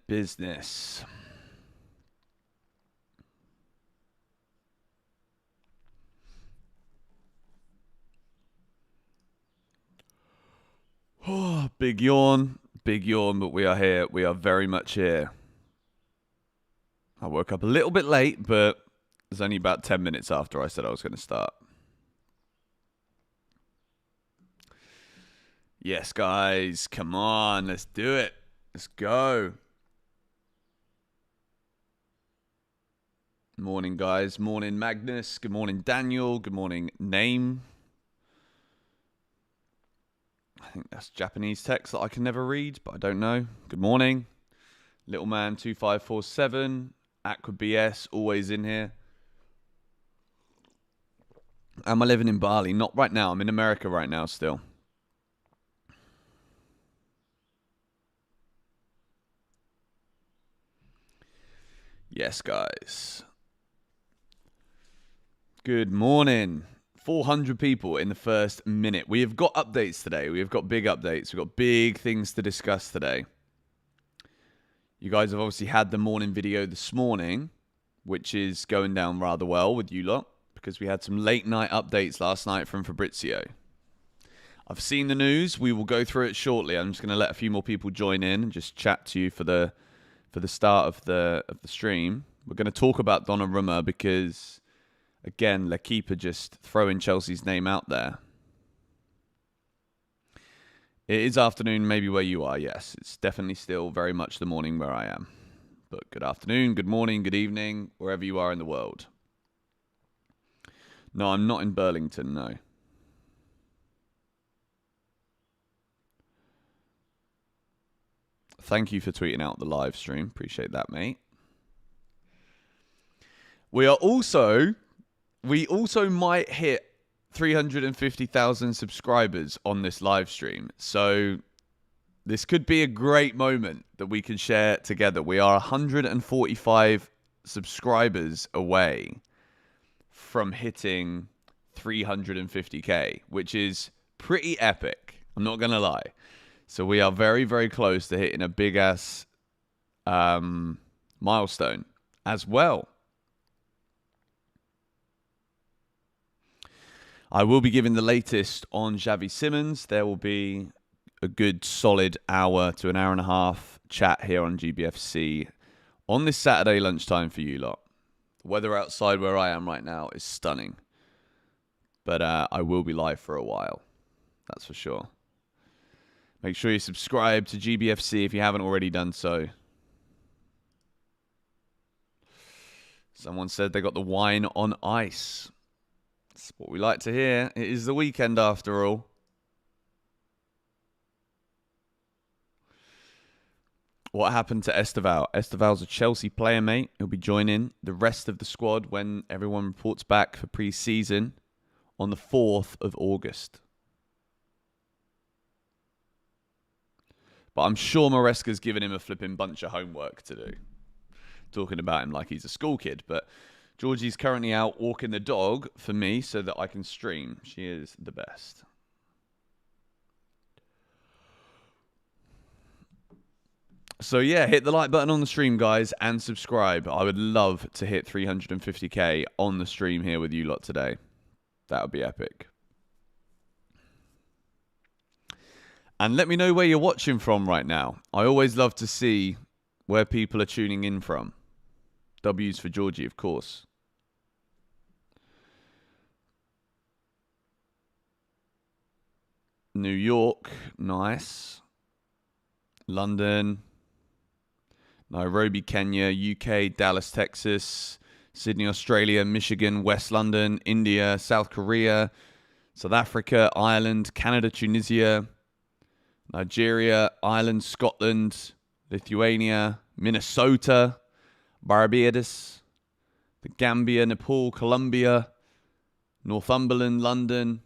business. Oh, big yawn, but we are here. We are very much here. I woke up a little bit late, but it was only about 10 minutes after I said I was going to start. Yes, guys, come on, let's do it. Let's go. Morning, guys. Morning, Magnus. Good morning, Daniel. Good morning, Name. I think that's Japanese text that I can never read, but I don't know. Good morning. Little man 2547. Aqua BS, always in here. Am I living in Bali? Not right now. I'm in America right now still. Yes, guys. Good morning. 400 people in the first minute. We have got updates today. We have got big updates. We've got big things to discuss today. You guys have obviously had the morning video this morning, which is going down rather well with you lot, because we had some late night updates last night from Fabrizio. I've seen the news. We will go through it shortly. I'm just going to let a few more people join in and just chat to you for the start of the stream. We're going to talk about Donnarumma because, again, L'Equipe are just throwing Chelsea's name out there. It is afternoon, maybe where you are, yes. It's definitely still very much the morning where I am. But good afternoon, good morning, good evening, wherever you are in the world. No, I'm not in Burlington, no. Thank you for tweeting out the live stream. Appreciate that, mate. We also might hit 350,000 subscribers on this live stream. So this could be a great moment that we can share together. We are 145 subscribers away from hitting 350k, which is pretty epic. I'm not going to lie. So we are very, very close to hitting a big-ass milestone as well. I will be giving the latest on Xavi Simons. There will be a good solid hour to an hour and a half chat here on GBFC on this Saturday lunchtime for you lot. The weather outside where I am right now is stunning. But I will be live for a while. That's for sure. Make sure you subscribe to GBFC if you haven't already done so. Someone said they got the wine on ice. That's what we like to hear. It is the weekend after all. What happened to Esteval? Esteval's a Chelsea player, mate. He'll be joining the rest of the squad when everyone reports back for pre-season on the 4th of August. But I'm sure Maresca's given him a flipping bunch of homework to do. Talking about him like he's a school kid, but Georgie's currently out walking the dog for me so that I can stream. She is the best. So yeah, hit the like button on the stream, guys, and subscribe. I would love to hit 350k on the stream here with you lot today. That would be epic. And let me know where you're watching from right now. I always love to see where people are tuning in from. W's for Georgie, of course. New York, nice. London, Nairobi, Kenya, UK, Dallas, Texas, Sydney, Australia, Michigan, West London, India, South Korea, South Africa, Ireland, Canada, Tunisia, Nigeria, Ireland, Scotland, Lithuania, Minnesota, Barbados, the Gambia, Nepal, Colombia, Northumberland, London,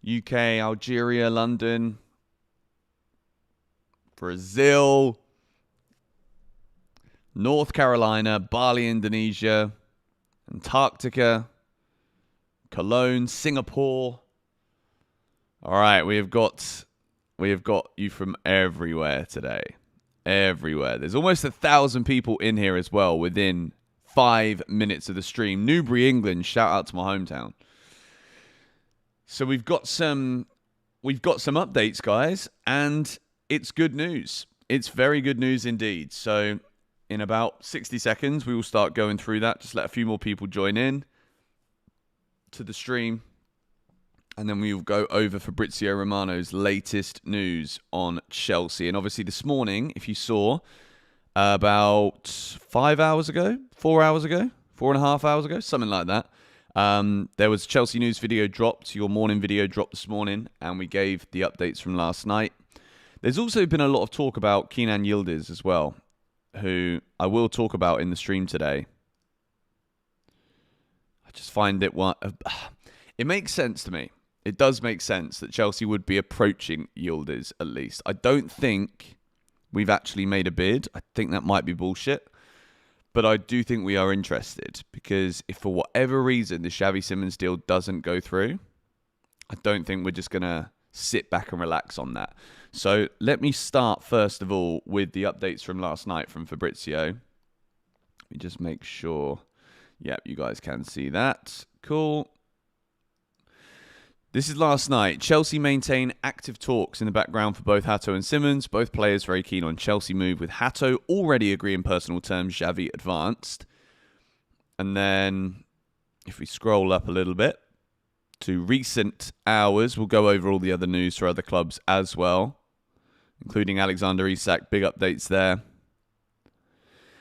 UK, Algeria, London, Brazil, North Carolina, Bali, Indonesia, Antarctica, Cologne, Singapore. All right, we have got you from everywhere today. everywhere. There's almost 1,000 people in here as well within 5 minutes of the stream. Newbury, England. Shout out to my hometown. So we've got some updates, guys, and it's good news. It's very good news indeed. So in about 60 seconds, we will start going through that. Just let a few more people join in to the stream. And then we will go over Fabrizio Romano's latest news on Chelsea. And obviously this morning, if you saw, about 5 hours ago, 4 hours ago, 4.5 hours ago, something like that, there was a Chelsea news video dropped. Your morning video dropped this morning, and we gave the updates from last night. There's also been a lot of talk about Kenan Yildiz as well, who I will talk about in the stream today. I just find it makes sense to me. It does make sense that Chelsea would be approaching Yildiz at least. I don't think we've actually made a bid. I think that might be bullshit. But I do think we are interested, because if for whatever reason the Xavi Simons deal doesn't go through, I don't think we're just going to sit back and relax on that. So let me start first of all with the updates from last night from Fabrizio. Let me just make sure. Yep, you guys can see that. Cool. This is last night. Chelsea maintain active talks in the background for both Hatau and Simons. Both players very keen on Chelsea move, with Hatau already agreeing personal terms, Xavi advanced. And then if we scroll up a little bit to recent hours, we'll go over all the other news for other clubs as well, including Alexander Isak. Big updates there.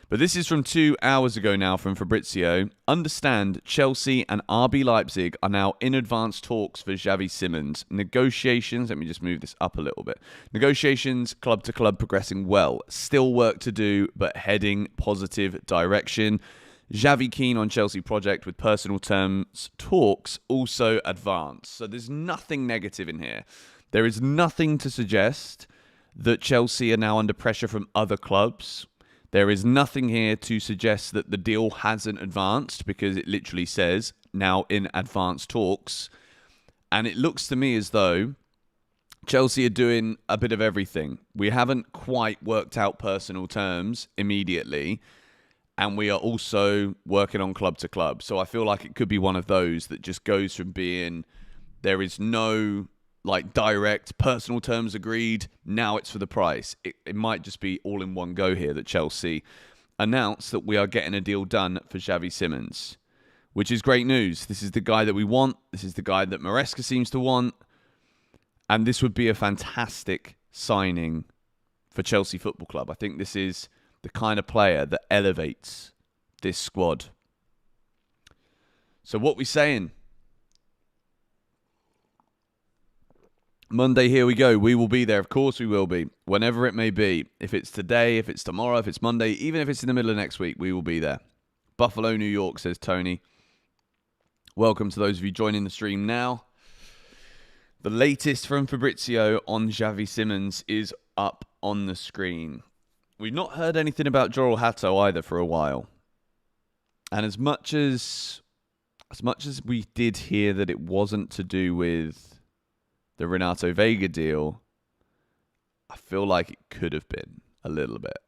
But this is from 2 hours ago now from Fabrizio. Understand Chelsea and RB Leipzig are now in advanced talks for Xavi Simons. Negotiations, let me just move this up a little bit. Negotiations club to club progressing well. Still work to do, but heading positive direction. Xavi keen on Chelsea project with personal terms. Talks also advanced. So there's nothing negative in here. There is nothing to suggest that Chelsea are now under pressure from other clubs. There is nothing here to suggest that the deal hasn't advanced, because it literally says now in advanced talks. And it looks to me as though Chelsea are doing a bit of everything. We haven't quite worked out personal terms immediately, and we are also working on club to club. So I feel like it could be one of those that just goes from being there is no like direct personal terms agreed, now it's for the price. It might just be all in one go here that Chelsea announced that we are getting a deal done for Xavi Simons, which is great news. This is the guy that we want. This is the guy that Maresca seems to want. And this would be a fantastic signing for Chelsea Football Club. I think this is the kind of player that elevates this squad. So what we saying? Monday, here we go. We will be there. Of course we will be. Whenever it may be. If it's today, if it's tomorrow, if it's Monday, even if it's in the middle of next week, we will be there. Buffalo, New York, says Tony. Welcome to those of you joining the stream now. The latest from Fabrizio on Xavi Simons is up on the screen. We've not heard anything about Jorel Hatau either for a while. And as much as we did hear that it wasn't to do with the Renato Vega deal, I feel like it could have been a little bit.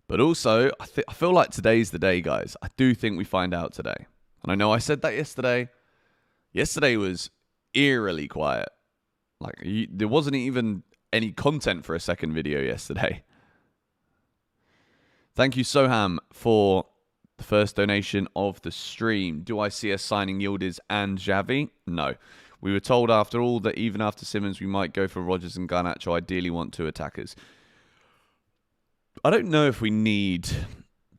But also, I feel like today's the day, guys. I do think we find out today. And I know I said that yesterday. Yesterday was eerily quiet. Like, there wasn't even any content for a second video yesterday. Thank you, Soham, for the first donation of the stream. Do I see us signing Yildiz and Xavi? No. We were told after all that even after Simons, we might go for Rodgers and Garnacho. Ideally want two attackers. I don't know if we need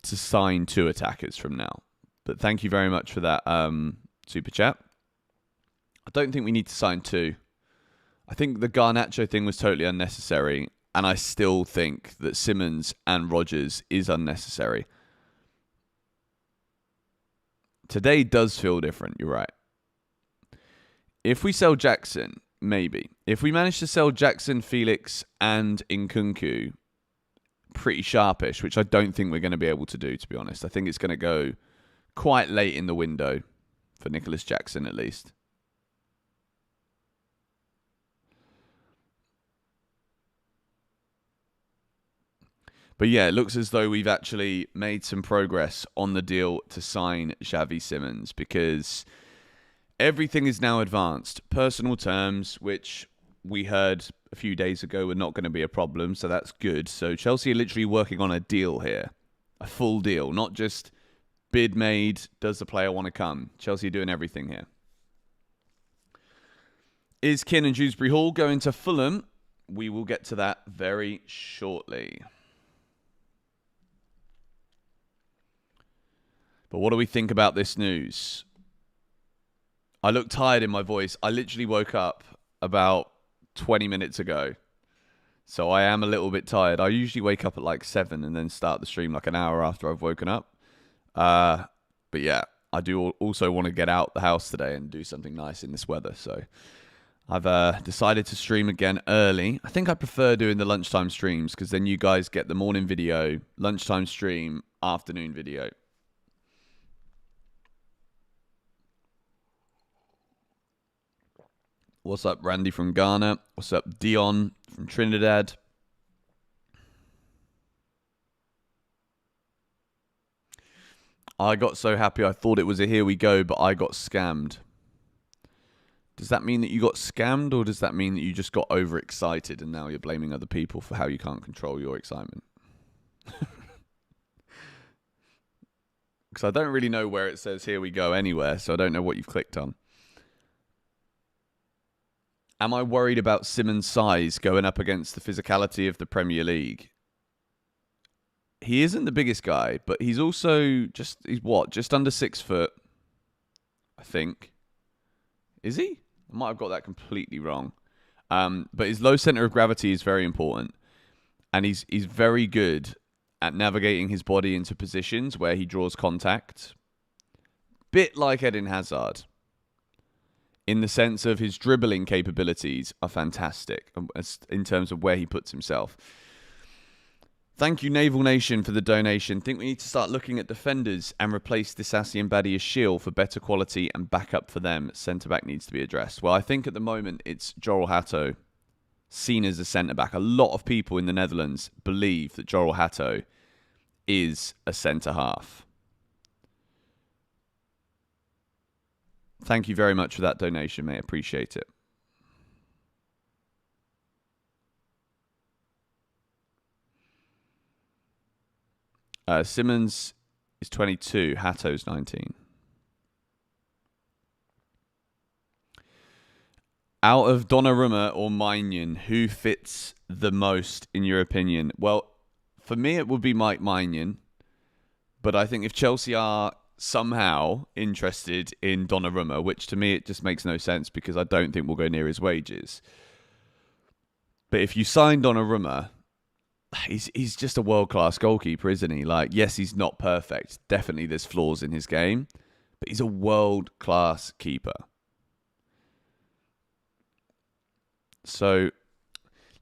to sign two attackers from now. But thank you very much for that super chat. I don't think we need to sign two. I think the Garnacho thing was totally unnecessary. And I still think that Simons and Rodgers is unnecessary. Today does feel different, you're right. If we sell Jackson, maybe. If we manage to sell Jackson, Felix, and Nkunku, pretty sharpish, which I don't think we're going to be able to do, to be honest. I think it's going to go quite late in the window for Nicholas Jackson, at least. But yeah, it looks as though we've actually made some progress on the deal to sign Xavi Simons, because everything is now advanced. Personal terms, which we heard a few days ago were not going to be a problem, so that's good. So Chelsea are literally working on a deal here. A full deal, not just bid made, does the player want to come? Chelsea are doing everything here. Is Keane and Dewsbury-Hall going to Fulham? We will get to that very shortly. But what do we think about this news? I look tired in my voice. I literally woke up about 20 minutes ago. So I am a little bit tired. I usually wake up at like 7 and then start the stream like an hour after I've woken up. But yeah, I do also want to get out the house today and do something nice in this weather. So I've decided to stream again early. I think I prefer doing the lunchtime streams because then you guys get the morning video, lunchtime stream, afternoon video. What's up, Randy from Ghana? What's up, Dion from Trinidad? I got so happy I thought it was a here we go, but I got scammed. Does that mean that you got scammed, or does that mean that you just got overexcited and now you're blaming other people for how you can't control your excitement? Because I don't really know where it says here we go anywhere, so I don't know what you've clicked on. Am I worried about Simons' size going up against the physicality of the Premier League? He isn't the biggest guy, but he's also just under 6 foot, I think. Is he? I might have got that completely wrong. But his low center of gravity is very important. And he's very good at navigating his body into positions where he draws contact. Bit like Eden Hazard. In the sense of his dribbling capabilities are fantastic in terms of where he puts himself. Thank you, Naval Nation, for the donation. Think we need to start looking at defenders and replace Disasi and Badia Shield for better quality and backup for them. Centre-back needs to be addressed. Well, I think at the moment it's Joel Hatau, seen as a centre-back. A lot of people in the Netherlands believe that Joel Hatau is a centre-half. Thank you very much for that donation, mate. Appreciate it. Simons is 22. Hatto's 19. Out of Donnarumma or Maignan, who fits the most in your opinion? Well, for me, it would be Maignan. But I think if Chelsea are somehow interested in Donnarumma, which to me it just makes no sense because I don't think we'll go near his wages. But if you sign Donnarumma, he's just a world-class goalkeeper, isn't he? Like, yes, he's not perfect. Definitely there's flaws in his game, but he's a world-class keeper. So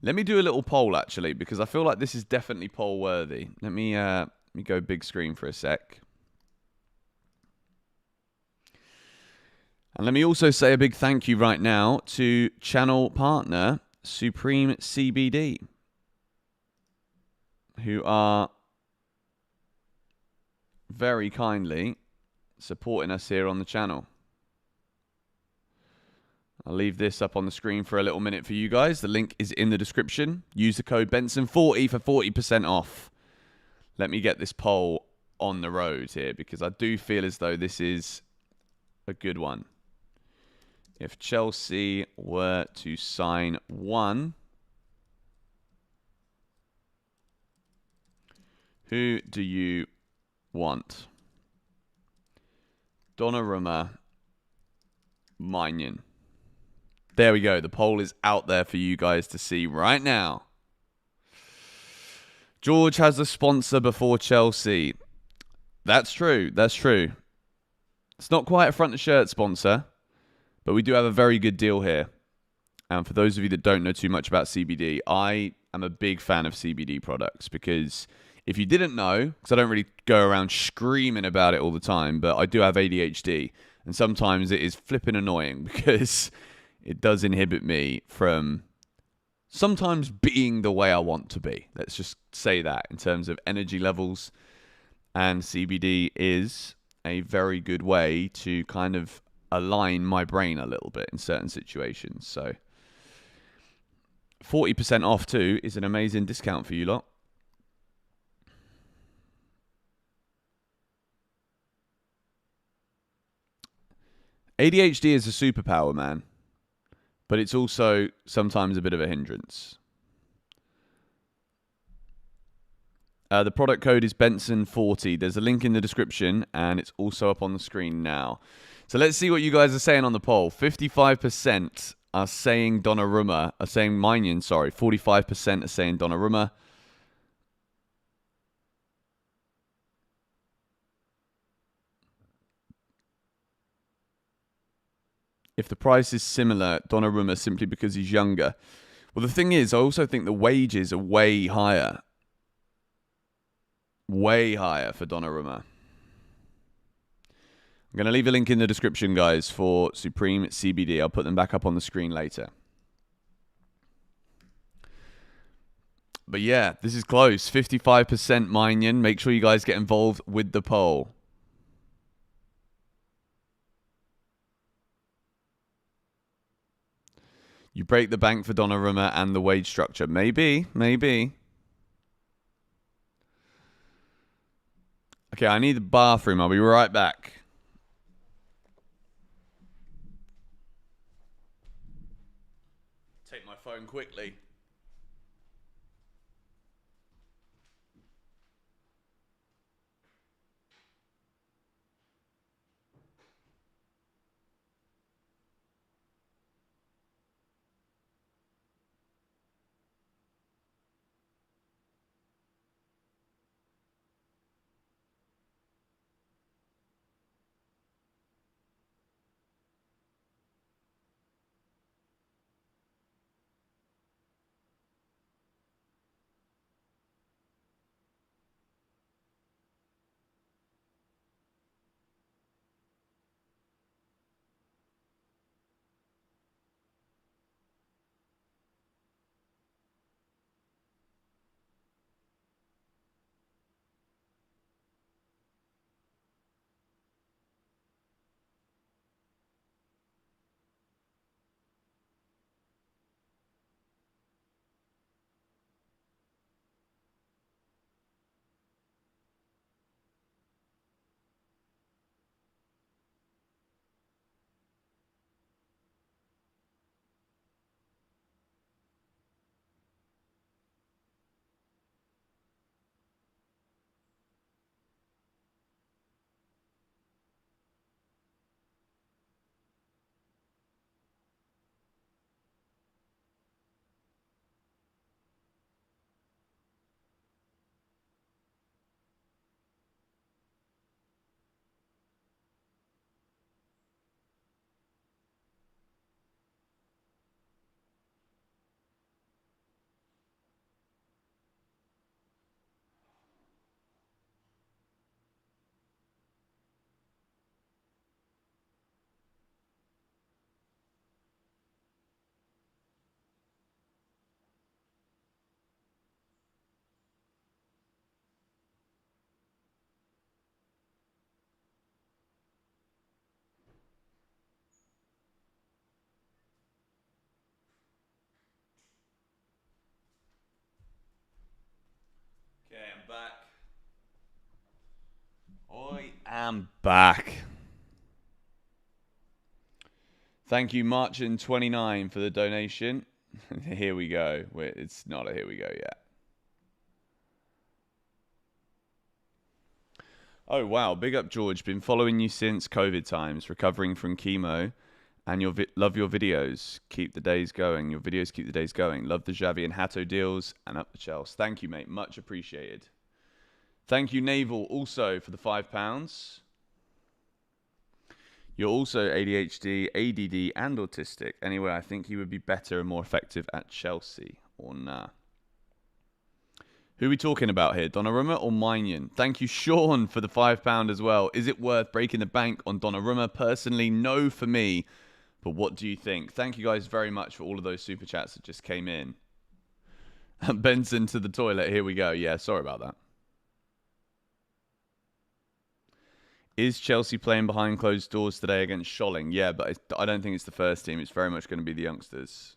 let me do a little poll actually, because I feel like this is definitely poll-worthy. Let me go big screen for a sec. And let me also say a big thank you right now to channel partner Supreme CBD, who are very kindly supporting us here on the channel. I'll leave this up on the screen for a little minute for you guys. The link is in the description. Use the code Benson40 for 40% off. Let me get this poll on the road here, because I do feel as though this is a good one. If Chelsea were to sign one, who do you want? Donnarumma, Maignan. There we go. The poll is out there for you guys to see right now. George has a sponsor before Chelsea. That's true. That's true. It's not quite a front of shirt sponsor, but we do have a very good deal here. And for those of you that don't know too much about CBD, I am a big fan of CBD products, because if you didn't know, because I don't really go around screaming about it all the time, but I do have ADHD, and sometimes it is flipping annoying because it does inhibit me from sometimes being the way I want to be. Let's just say that in terms of energy levels. And CBD is a very good way to kind of align my brain a little bit in certain situations. So 40% off too is an amazing discount for you lot. ADHD is a superpower, man. But it's also sometimes a bit of a hindrance. The product code is Benson40. There's a link in the description, and it's also up on the screen now. So let's see what you guys are saying on the poll. 55% are saying Donnarumma, are saying Maignan, sorry. 45% are saying Donnarumma. If the price is similar, Donnarumma simply because he's younger. Well, the thing is, I also think the wages are way higher. Way higher for Donnarumma. I'm going to leave a link in the description, guys, for Supreme CBD. I'll put them back up on the screen later. But yeah, this is close. 55% Maignan. Make sure you guys get involved with the poll. You break the bank for Donnarumma and the wage structure. Maybe, maybe. Okay, I need the bathroom. I'll be right back. Take my phone quickly. Okay, I'm back. I am back. Thank you, Marchin29, for the donation. Here we go. Wait, it's not a here we go yet. Oh, wow. Big up, George. Been following you since COVID times, recovering from chemo, and love your videos. Keep the days going. Your videos keep the days going. Love the Xavi and Hatau deals, and up the Chelsea. Thank you, mate. Much appreciated. Thank you, Naval, also for the £5. You're also ADHD, ADD, and autistic. Anyway, I think you would be better and more effective at Chelsea, or nah. Who are we talking about here? Donnarumma or Maignan? Thank you, Sean, for the £5 as well. Is it worth breaking the bank on Donnarumma? Personally, no for me. But what do you think? Thank you guys very much for all of those super chats that just came in. Benson to the toilet. Here we go. Yeah, sorry about that. Is Chelsea playing behind closed doors today against Watchalong? Yeah, but I don't think it's the first team. It's very much going to be the youngsters.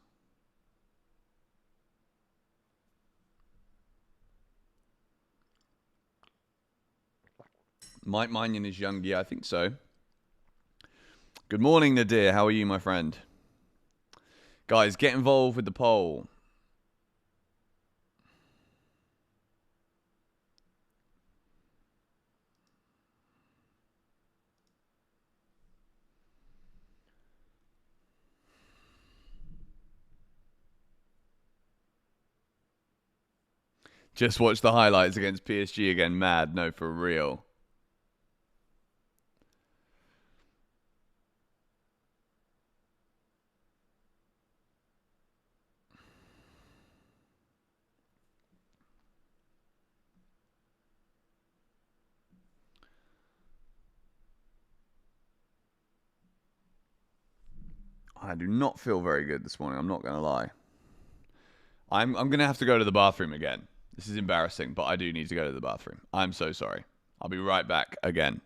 Mike Maignan is young. Yeah, I think so. Good morning, Nadir. How are you, my friend? Guys, get involved with the poll. Just watch the highlights against PSG again. Mad. No, for real. I do not feel very good this morning. I'm not going to lie. I'm going to have to go to the bathroom again. This is embarrassing, but I do need to go to the bathroom. I'm so sorry. I'll be right back again.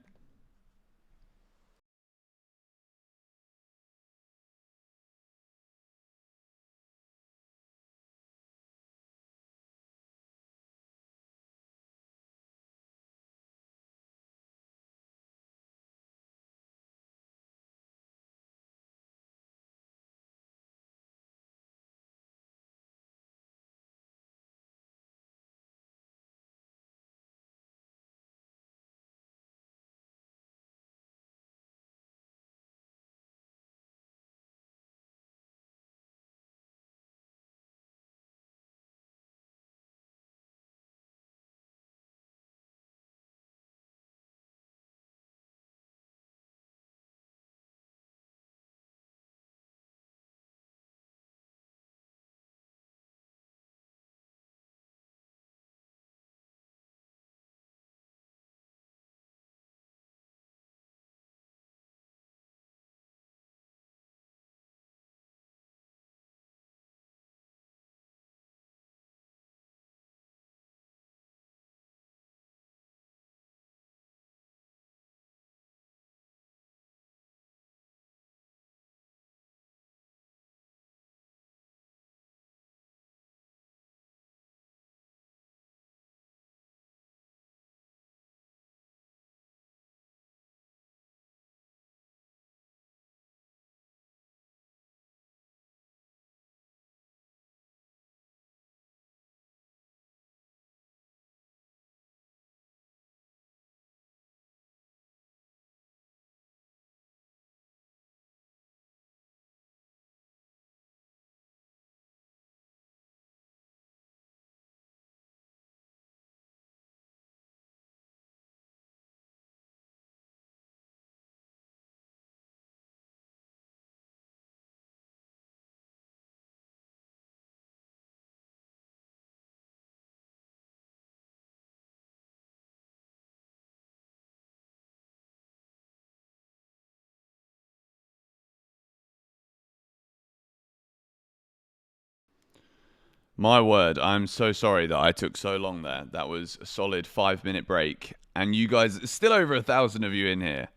My word, I'm so sorry that I took so long there. That was a solid 5-minute break. And you guys, still over 1,000 of you in here.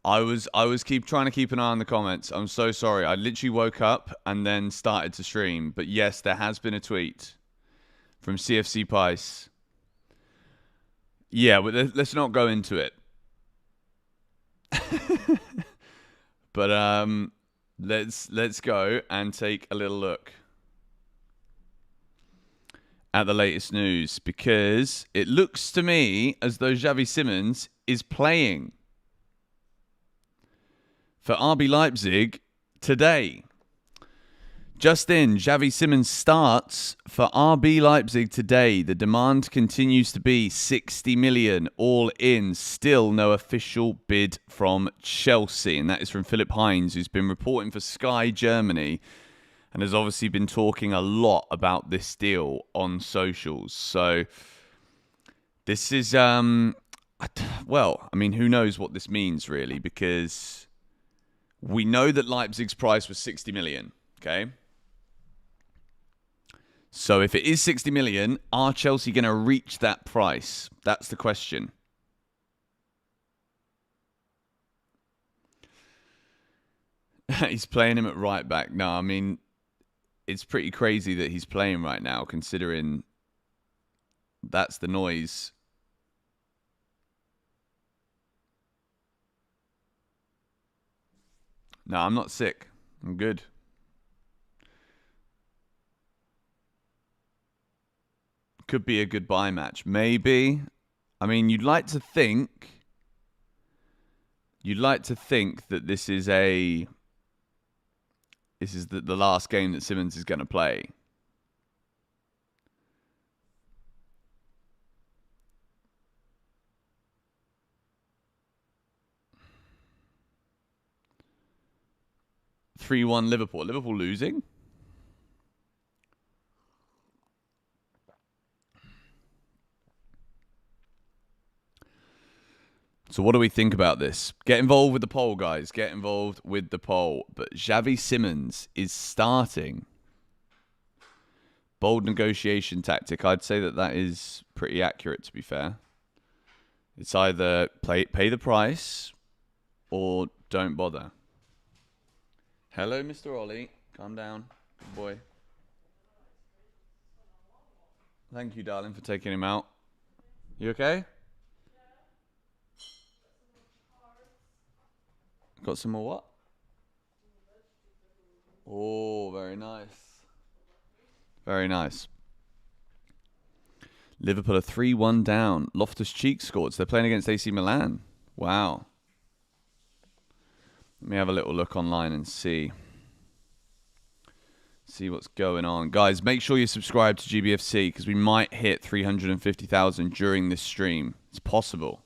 I was trying to keep an eye on the comments. I'm so sorry. I literally woke up and then started to stream. But yes, there has been a tweet from CFC Pice. Yeah, but let's not go into it. But let's go and take a little look at the latest news, because it looks to me as though Xavi Simons is playing for RB Leipzig today. Just in, Xavi Simons starts for RB Leipzig today. The demand continues to be 60 million all in. Still no official bid from Chelsea. And that is from Philip Hines, who's been reporting for Sky Germany and has obviously been talking a lot about this deal on socials. So this is, well, I mean, who knows what this means really, because we know that Leipzig's price was 60 million, okay? So if it is 60 million, are Chelsea going to reach that price? That's the question. He's playing him at right back. No, I mean, it's pretty crazy that he's playing right now, considering that's the noise. No, I'm not sick. I'm good. Could be a goodbye match. Maybe. I mean, you'd like to think that this is the last game that Simons is going to play. (3-1) Liverpool. Liverpool losing? So what do we think about this? Get involved with the poll, guys. Get involved with the poll. But Xavi Simons is starting. Bold negotiation tactic. I'd say that is pretty accurate, to be fair. It's either pay the price or don't bother. Hello, Mr. Ollie. Calm down. Good boy. Thank you, darling, for taking him out. You okay? Got some more what? Oh, very nice. Very nice. Liverpool are 3-1 down. Loftus-Cheek scored. So they're playing against AC Milan. Wow. Let me have a little look online and see what's going on. Guys, make sure you subscribe to GBFC because we might hit 350,000 during this stream. It's possible.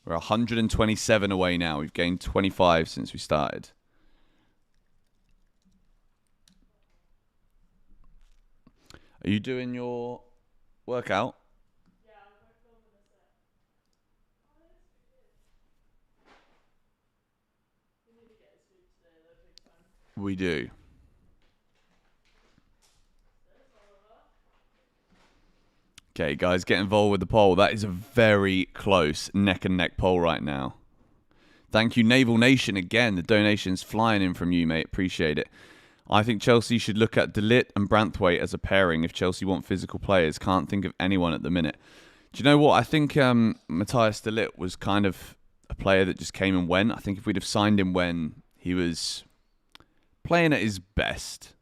We're 127 away now. We've gained 25 since we started. Are you doing your workout? Yeah, I'm going to film in a sec. Oh, that's good. We need to get his food today, though, big time. We do. Okay, guys, get involved with the poll. That is a very close neck and neck poll right now. Thank you, Naval Nation, again. The donation's flying in from you, mate. Appreciate it. I think Chelsea should look at De Ligt and Branthwaite as a pairing if Chelsea want physical players. Can't think of anyone at the minute. Do you know what? I think Matthias De Ligt was kind of a player that just came and went. I think if we'd have signed him when he was playing at his best,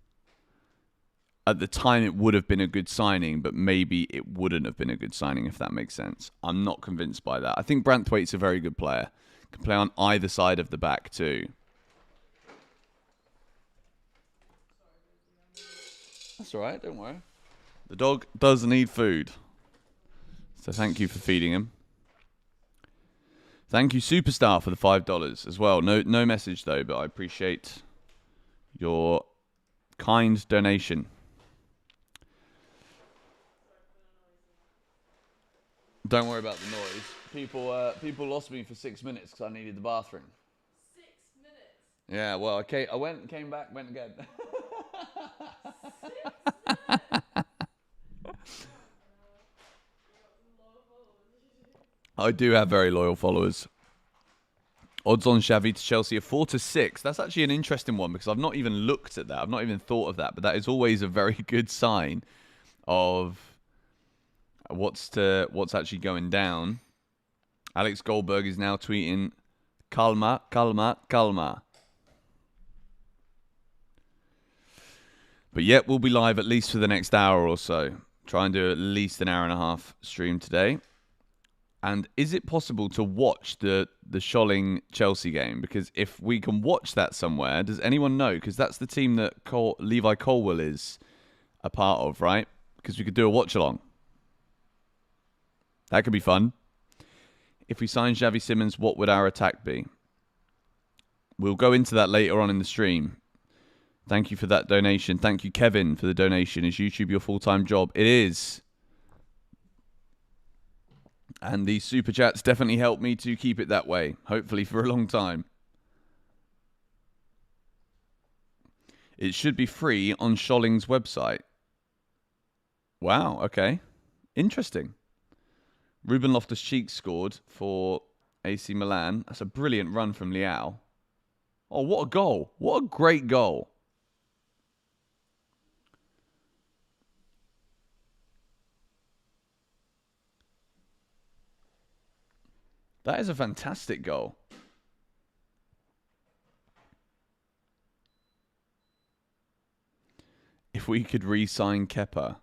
at the time, it would have been a good signing, but maybe it wouldn't have been a good signing, if that makes sense. I'm not convinced by that. I think Branthwaite's a very good player. Can play on either side of the back, too. That's all right, don't worry. The dog does need food. So thank you for feeding him. Thank you, Superstar, for the $5 as well. No message, though, but I appreciate your kind donation. Don't worry about the noise. People lost me for 6 minutes because I needed the bathroom. 6 minutes? Yeah, well, okay, I went, came back, went again. 6 minutes? I do have very loyal followers. Odds on Xavi to Chelsea are 4-6. That's actually an interesting one because I've not even looked at that. I've not even thought of that, but that is always a very good sign of what's actually going down. Alex Goldberg is now tweeting, "Calma, calma, calma." But yet we'll be live at least for the next hour or so. Try and do at least an hour and a half stream today. And is it possible to watch the Scholling Chelsea game? Because if we can watch that somewhere, does anyone know? Because that's the team that Levi Colwell is a part of, right? Because we could do a watch-along. That could be fun. If we sign Xavi Simons, what would our attack be? We'll go into that later on in the stream. Thank you for that donation. Thank you, Kevin, for the donation. Is YouTube your full-time job? It is. And these super chats definitely help me to keep it that way. Hopefully for a long time. It should be free on Scholling's website. Wow, okay. Interesting. Ruben Loftus-Cheek scored for AC Milan. That's a brilliant run from Leao. Oh, what a goal. What a great goal. That is a fantastic goal. If we could re-sign Kepa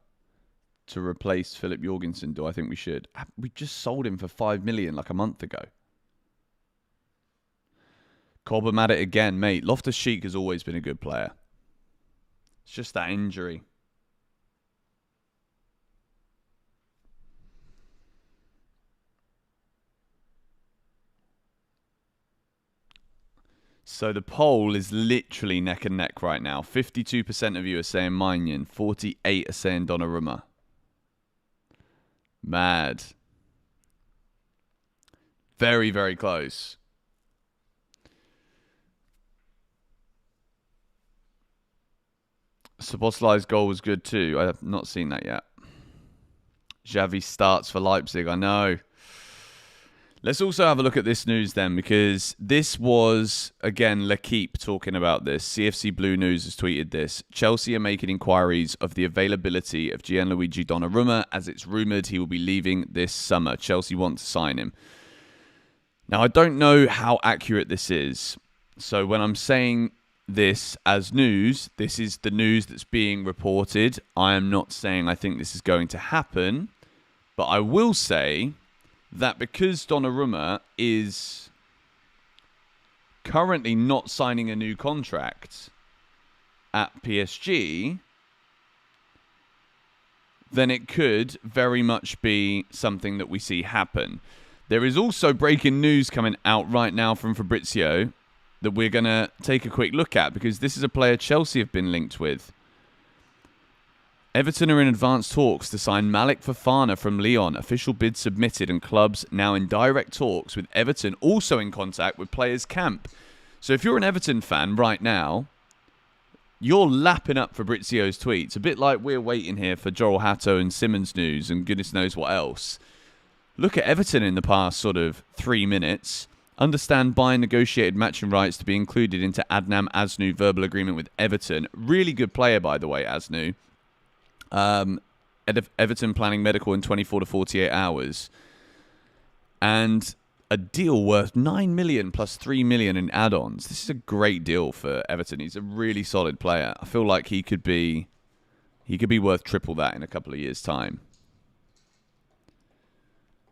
to replace Philip Jorgensen, do I think we should? We just sold him for 5 million like a month ago. Cobham at it again, mate. Loftus-Cheek has always been a good player. It's just that injury. So the poll is literally neck and neck right now. 52% of you are saying Maignan. 48% are saying Donnarumma. Mad. Very, very close. Szoboszlai's goal was good too. I have not seen that yet. Xavi starts for Leipzig. I know. Let's also have a look at this news then, because this was, again, L'Equipe talking about this. CFC Blue News has tweeted this. Chelsea are making inquiries of the availability of Gianluigi Donnarumma, as it's rumoured he will be leaving this summer. Chelsea want to sign him. Now, I don't know how accurate this is. So when I'm saying this as news, this is the news that's being reported. I am not saying I think this is going to happen, but I will say that because Donnarumma is currently not signing a new contract at PSG, then it could very much be something that we see happen. There is also breaking news coming out right now from Fabrizio that we're going to take a quick look at, because this is a player Chelsea have been linked with. Everton are in advanced talks to sign Malik Fofana from Lyon. Official bid submitted and clubs now in direct talks, with Everton also in contact with players' camp. So if you're an Everton fan right now, you're lapping up Fabrizio's tweets. A bit like we're waiting here for Joel Hatau and Simons news and goodness knows what else. Look at Everton in the past sort of 3 minutes. Understand buying negotiated matching rights to be included into Adnan Asnu verbal agreement with Everton. Really good player, by the way, Asnu. Everton planning medical in 24 to 48 hours. And a deal worth 9 million plus 3 million in add-ons. This is a great deal for Everton. He's a really solid player. I feel like he could be worth triple that in a couple of years' time.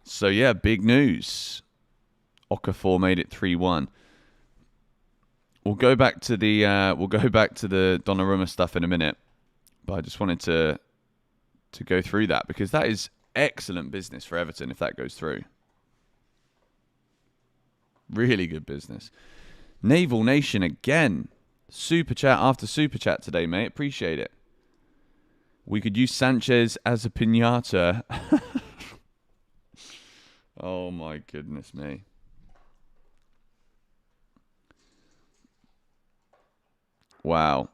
So yeah, big news. Okafor made it 3-1. We'll go back to the Donnarumma stuff in a minute, but I just wanted to go through that because that is excellent business for Everton if that goes through. Really good business. Naval Nation again. Super chat after super chat today, mate. Appreciate it. We could use Sanchez as a piñata. Oh my goodness me. Wow.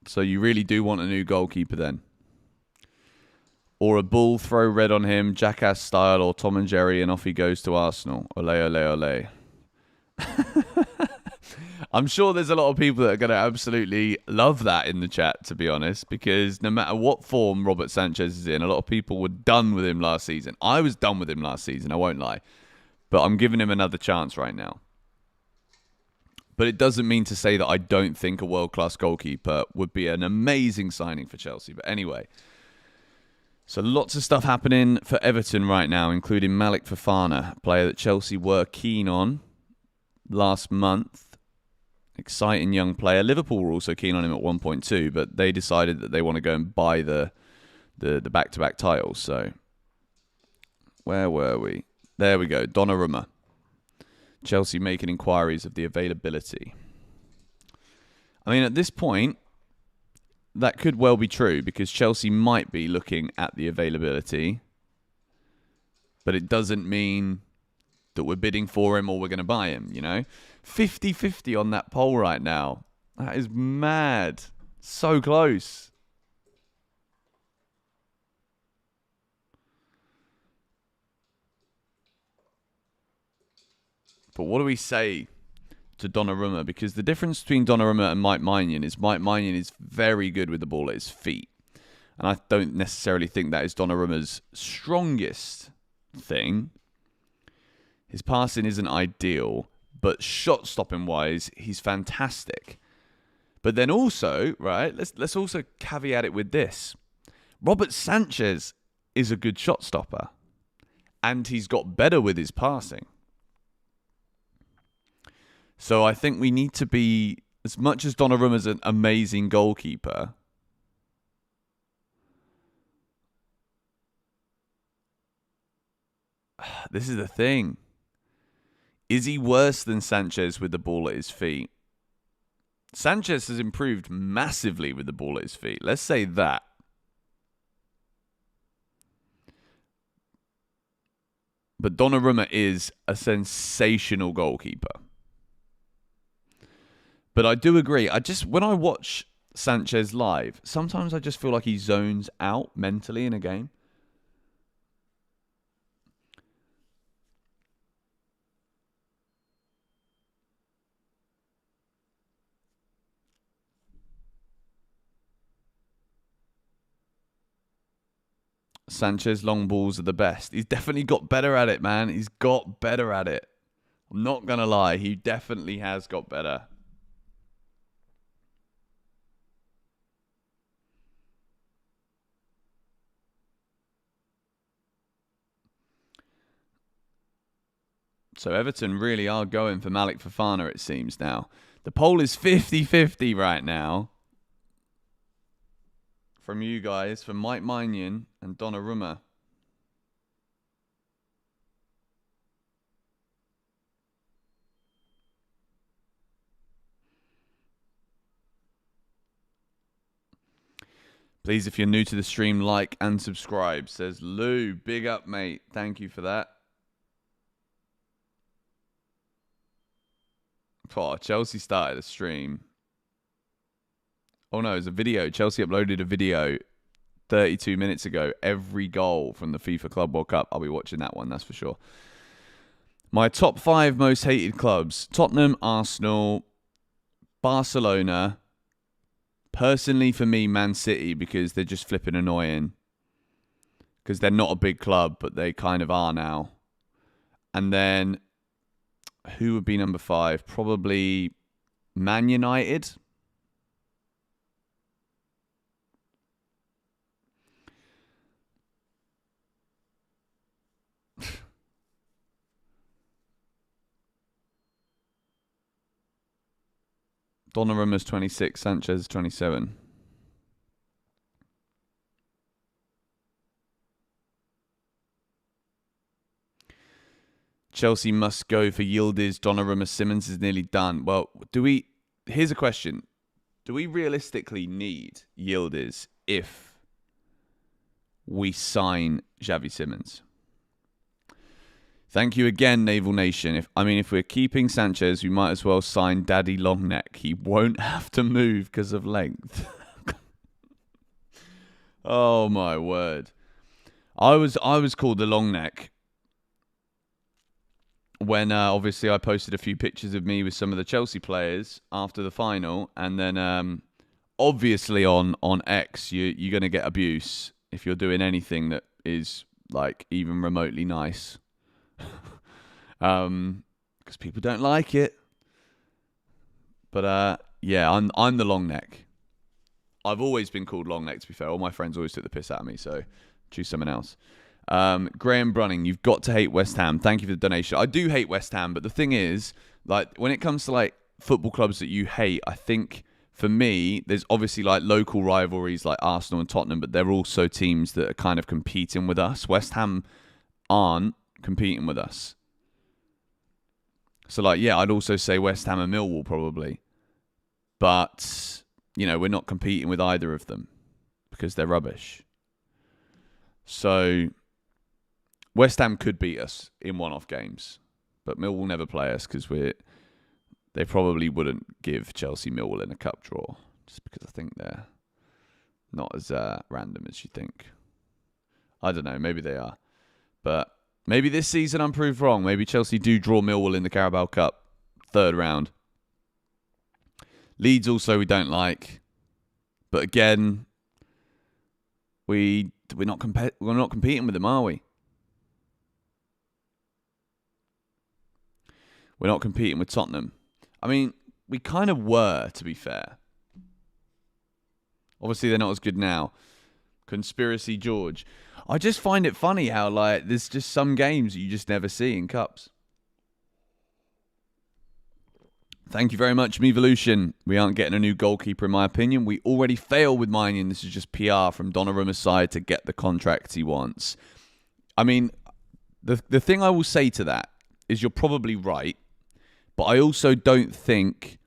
So you really do want a new goalkeeper then? Or a bull, throw red on him, jackass style, or Tom and Jerry, and off he goes to Arsenal. Ole, ole, ole. I'm sure there's a lot of people that are going to absolutely love that in the chat, to be honest, because no matter what form Robert Sanchez is in, a lot of people were done with him last season. I was done with him last season, I won't lie. But I'm giving him another chance right now. But it doesn't mean to say that I don't think a world-class goalkeeper would be an amazing signing for Chelsea. But anyway, so lots of stuff happening for Everton right now, including Malik Fofana, a player that Chelsea were keen on last month. Exciting young player. Liverpool were also keen on him at 1.2, but they decided that they want to go and buy the back-to-back titles. So where were we? There we go. Donnarumma. Chelsea making inquiries of the availability. I mean, at this point, that could well be true because Chelsea might be looking at the availability, but it doesn't mean that we're bidding for him or we're going to buy him, you know? 50-50 on that poll right now. That is mad. So close. But what do we say to Donnarumma? Because the difference between Donnarumma and Maignan is very good with the ball at his feet. And I don't necessarily think that is Donnarumma's strongest thing. His passing isn't ideal, but shot stopping wise, he's fantastic. But then also, right, let's also caveat it with this. Robert Sanchez is a good shot stopper. And he's got better with his passing. So I think we need to be, as much as Donnarumma's an amazing goalkeeper, this is the thing. Is he worse than Sanchez with the ball at his feet? Sanchez has improved massively with the ball at his feet. Let's say that. But Donnarumma is a sensational goalkeeper. But I do agree. When I watch Sanchez live, sometimes I just feel like he zones out mentally in a game. Sanchez long balls are the best. He's definitely got better at it, man. He's got better at it. I'm not going to lie. He definitely has got better. So Everton really are going for Malik Fofana, it seems now. The poll is 50-50 right now. From you guys, from Mike Maignan and Donnarumma. Please, if you're new to the stream, like and subscribe, says Lou. Big up, mate. Thank you for that. Oh, Chelsea started a stream. Oh, no, it's a video. Chelsea uploaded a video 32 minutes ago. Every goal from the FIFA Club World Cup. I'll be watching that one, that's for sure. My top 5 most hated clubs. Tottenham, Arsenal, Barcelona. Personally, for me, Man City, because they're just flipping annoying. Because they're not a big club, but they kind of are now. And then, who would be number 5? Probably Man United. Donnarumma's 26, Sanchez 27. Chelsea must go for Yildiz. Donnarumma. Simons is nearly done. Well, here's a question. Do we realistically need Yildiz if we sign Xavi Simons? Thank you again, Naval Nation. If we're keeping Sanchez, we might as well sign Daddy Longneck. He won't have to move because of length. Oh my word! I was called the Longneck when obviously I posted a few pictures of me with some of the Chelsea players after the final, and then obviously on X you're gonna get abuse if you're doing anything that is like even remotely nice. Because people don't like it. But yeah, I'm the long neck. I've always been called long neck, to be fair. All my friends always took the piss out of me, so choose someone else. Graham Brunning, you've got to hate West Ham. Thank you for the donation. I do hate West Ham, but the thing is, like, when it comes to like football clubs that you hate, I think for me, there's obviously like local rivalries like Arsenal and Tottenham, but they're also teams that are kind of competing with us. West Ham aren't competing with us. So, like, yeah, I'd also say West Ham and Millwall probably. But, you know, we're not competing with either of them because they're rubbish. So, West Ham could beat us in one-off games. But Millwall never play us because they probably wouldn't give Chelsea Millwall in a cup draw. Just because I think they're not as random as you think. I don't know, maybe they are. But Maybe this season I'm proved wrong. Maybe Chelsea do draw Millwall in the Carabao Cup. 3rd round. Leeds also we don't like. But again, we're not competing with them, are we? We're not competing with Tottenham. I mean, we kind of were, to be fair. Obviously, they're not as good now. Conspiracy George. I just find it funny how, like, there's just some games you just never see in cups. Thank you very much, Mevolution. We aren't getting a new goalkeeper, in my opinion. We already failed with Maignan. This is just PR from Donnarumma's side to get the contract he wants. I mean, the thing I will say to that is you're probably right. But I also don't think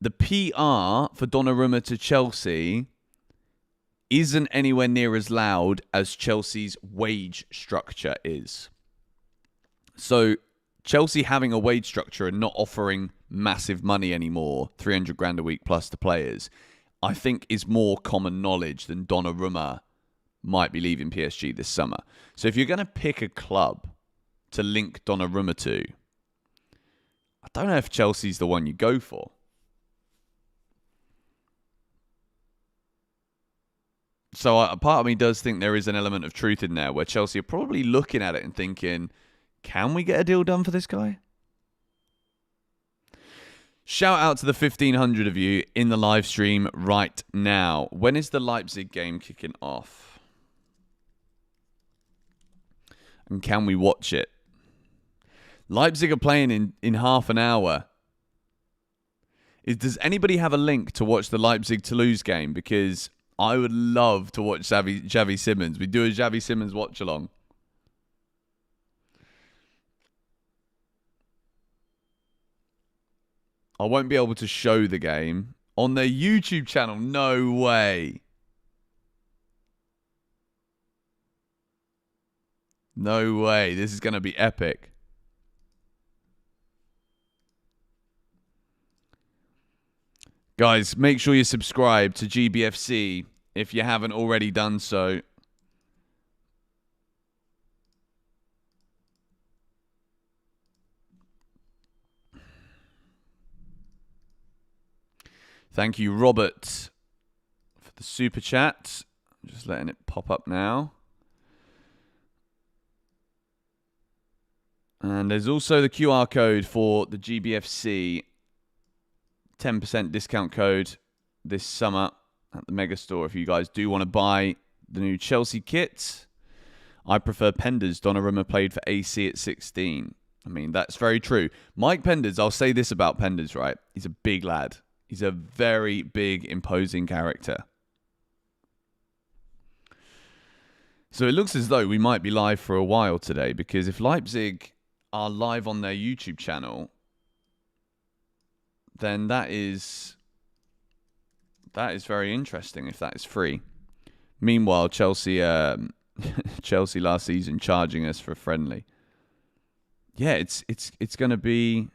the PR for Donnarumma to Chelsea isn't anywhere near as loud as Chelsea's wage structure is. So Chelsea having a wage structure and not offering massive money anymore, 300 grand a week plus to players, I think is more common knowledge than Donnarumma might be leaving PSG this summer. So if you're going to pick a club to link Donnarumma to, I don't know if Chelsea's the one you go for. So a part of me does think there is an element of truth in there where Chelsea are probably looking at it and thinking, can we get a deal done for this guy? Shout out to the 1,500 of you in the live stream right now. When is the Leipzig game kicking off? And can we watch it? Leipzig are playing in half an hour. Does anybody have a link to watch the Leipzig-Toulouse game? Because I would love to watch Xavi Simons. We do a Xavi Simons watch-along. I won't be able to show the game on their YouTube channel. No way. No way. This is going to be epic. Guys, make sure you subscribe to GBFC if you haven't already done so. Thank you, Robert, for the super chat. I'm just letting it pop up now. And there's also the QR code for the GBFC 10% discount code this summer at the Megastore if you guys do want to buy the new Chelsea kit. I prefer Penders. Donnarumma played for AC at 16. I mean, that's very true. Mike Penders, I'll say this about Penders, right? He's a big lad. He's a very big, imposing character. So it looks as though we might be live for a while today, because if Leipzig are live on their YouTube channel, then that is very interesting if that is free. Meanwhile, Chelsea Chelsea last season charging us for a friendly. Yeah, it's going to be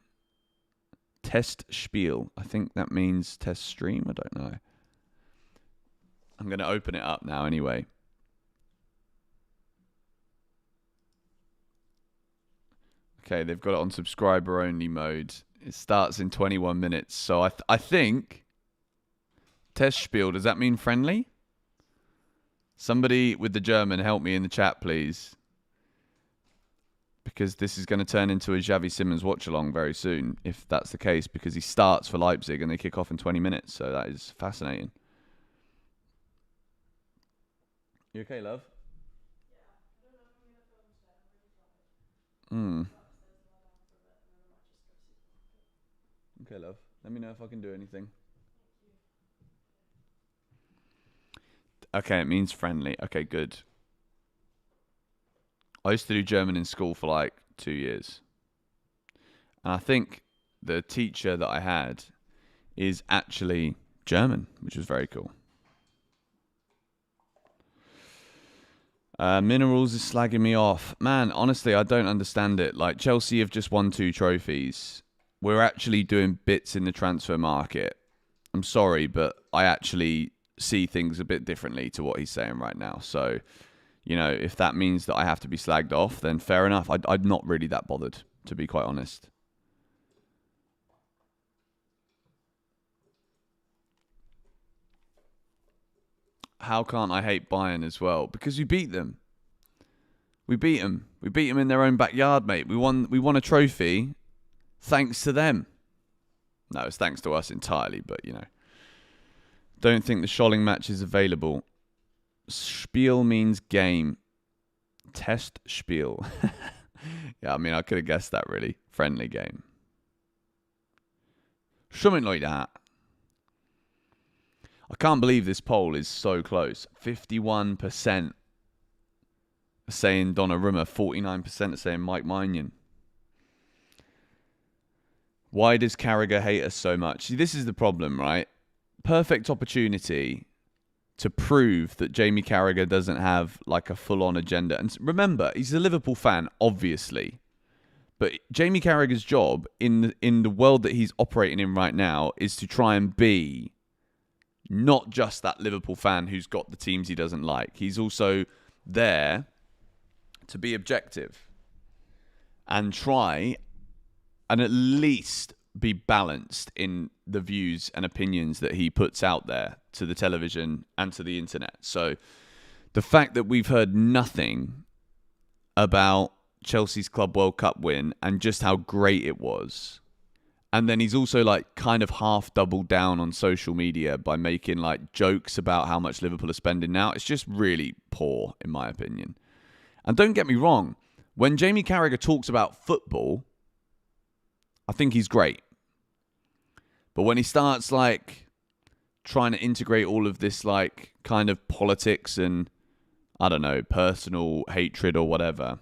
test spiel. I think that means test stream. I don't know. I'm going to open it up now anyway. Okay, they've got it on subscriber only mode. It starts in 21 minutes. So I think test spiel, does that mean friendly? Somebody with the German, help me in the chat, please. Because this is going to turn into a Xavi Simons watch-along very soon, if that's the case, because he starts for Leipzig and they kick off in 20 minutes. So that is fascinating. You okay, love? Okay, love. Let me know if I can do anything. Okay, it means friendly. Okay, good. I used to do German in school for like 2 years. And I think the teacher that I had is actually German, which was very cool. Minerals is slagging me off. Man, honestly, I don't understand it. Like, Chelsea have just won 2 trophies. We're actually doing bits in the transfer market. I'm sorry, but I actually see things a bit differently to what he's saying right now. So You know, if that means that I have to be slagged off, then fair enough. I'm not really that bothered, to be quite honest. How can't I hate Bayern as well? Because we beat them. We beat them. We beat them in their own backyard, mate. We won a trophy thanks to them. No, it's thanks to us entirely, but, you know. Don't think the Scholling match is available. Spiel means game. Test Spiel. Yeah, I mean, I could have guessed that, really. Friendly game. Something like that. I can't believe this poll is so close. 51% are saying Donnarumma. 49% are saying Mike Maignan. Why does Carragher hate us so much? See, this is the problem, right? Perfect opportunity to prove that Jamie Carragher doesn't have like a full-on agenda. And remember, he's a Liverpool fan, obviously. But Jamie Carragher's job in the world that he's operating in right now is to try and be not just that Liverpool fan who's got the teams he doesn't like. He's also there to be objective and try and at least be balanced in the views and opinions that he puts out there to the television and to the internet. So the fact that we've heard nothing about Chelsea's Club World Cup win and just how great it was, and then he's also like kind of half doubled down on social media by making like jokes about how much Liverpool are spending now, it's just really poor in my opinion. And don't get me wrong, when Jamie Carragher talks about football, I think he's great. But when he starts like trying to integrate all of this like kind of politics and, I don't know, personal hatred or whatever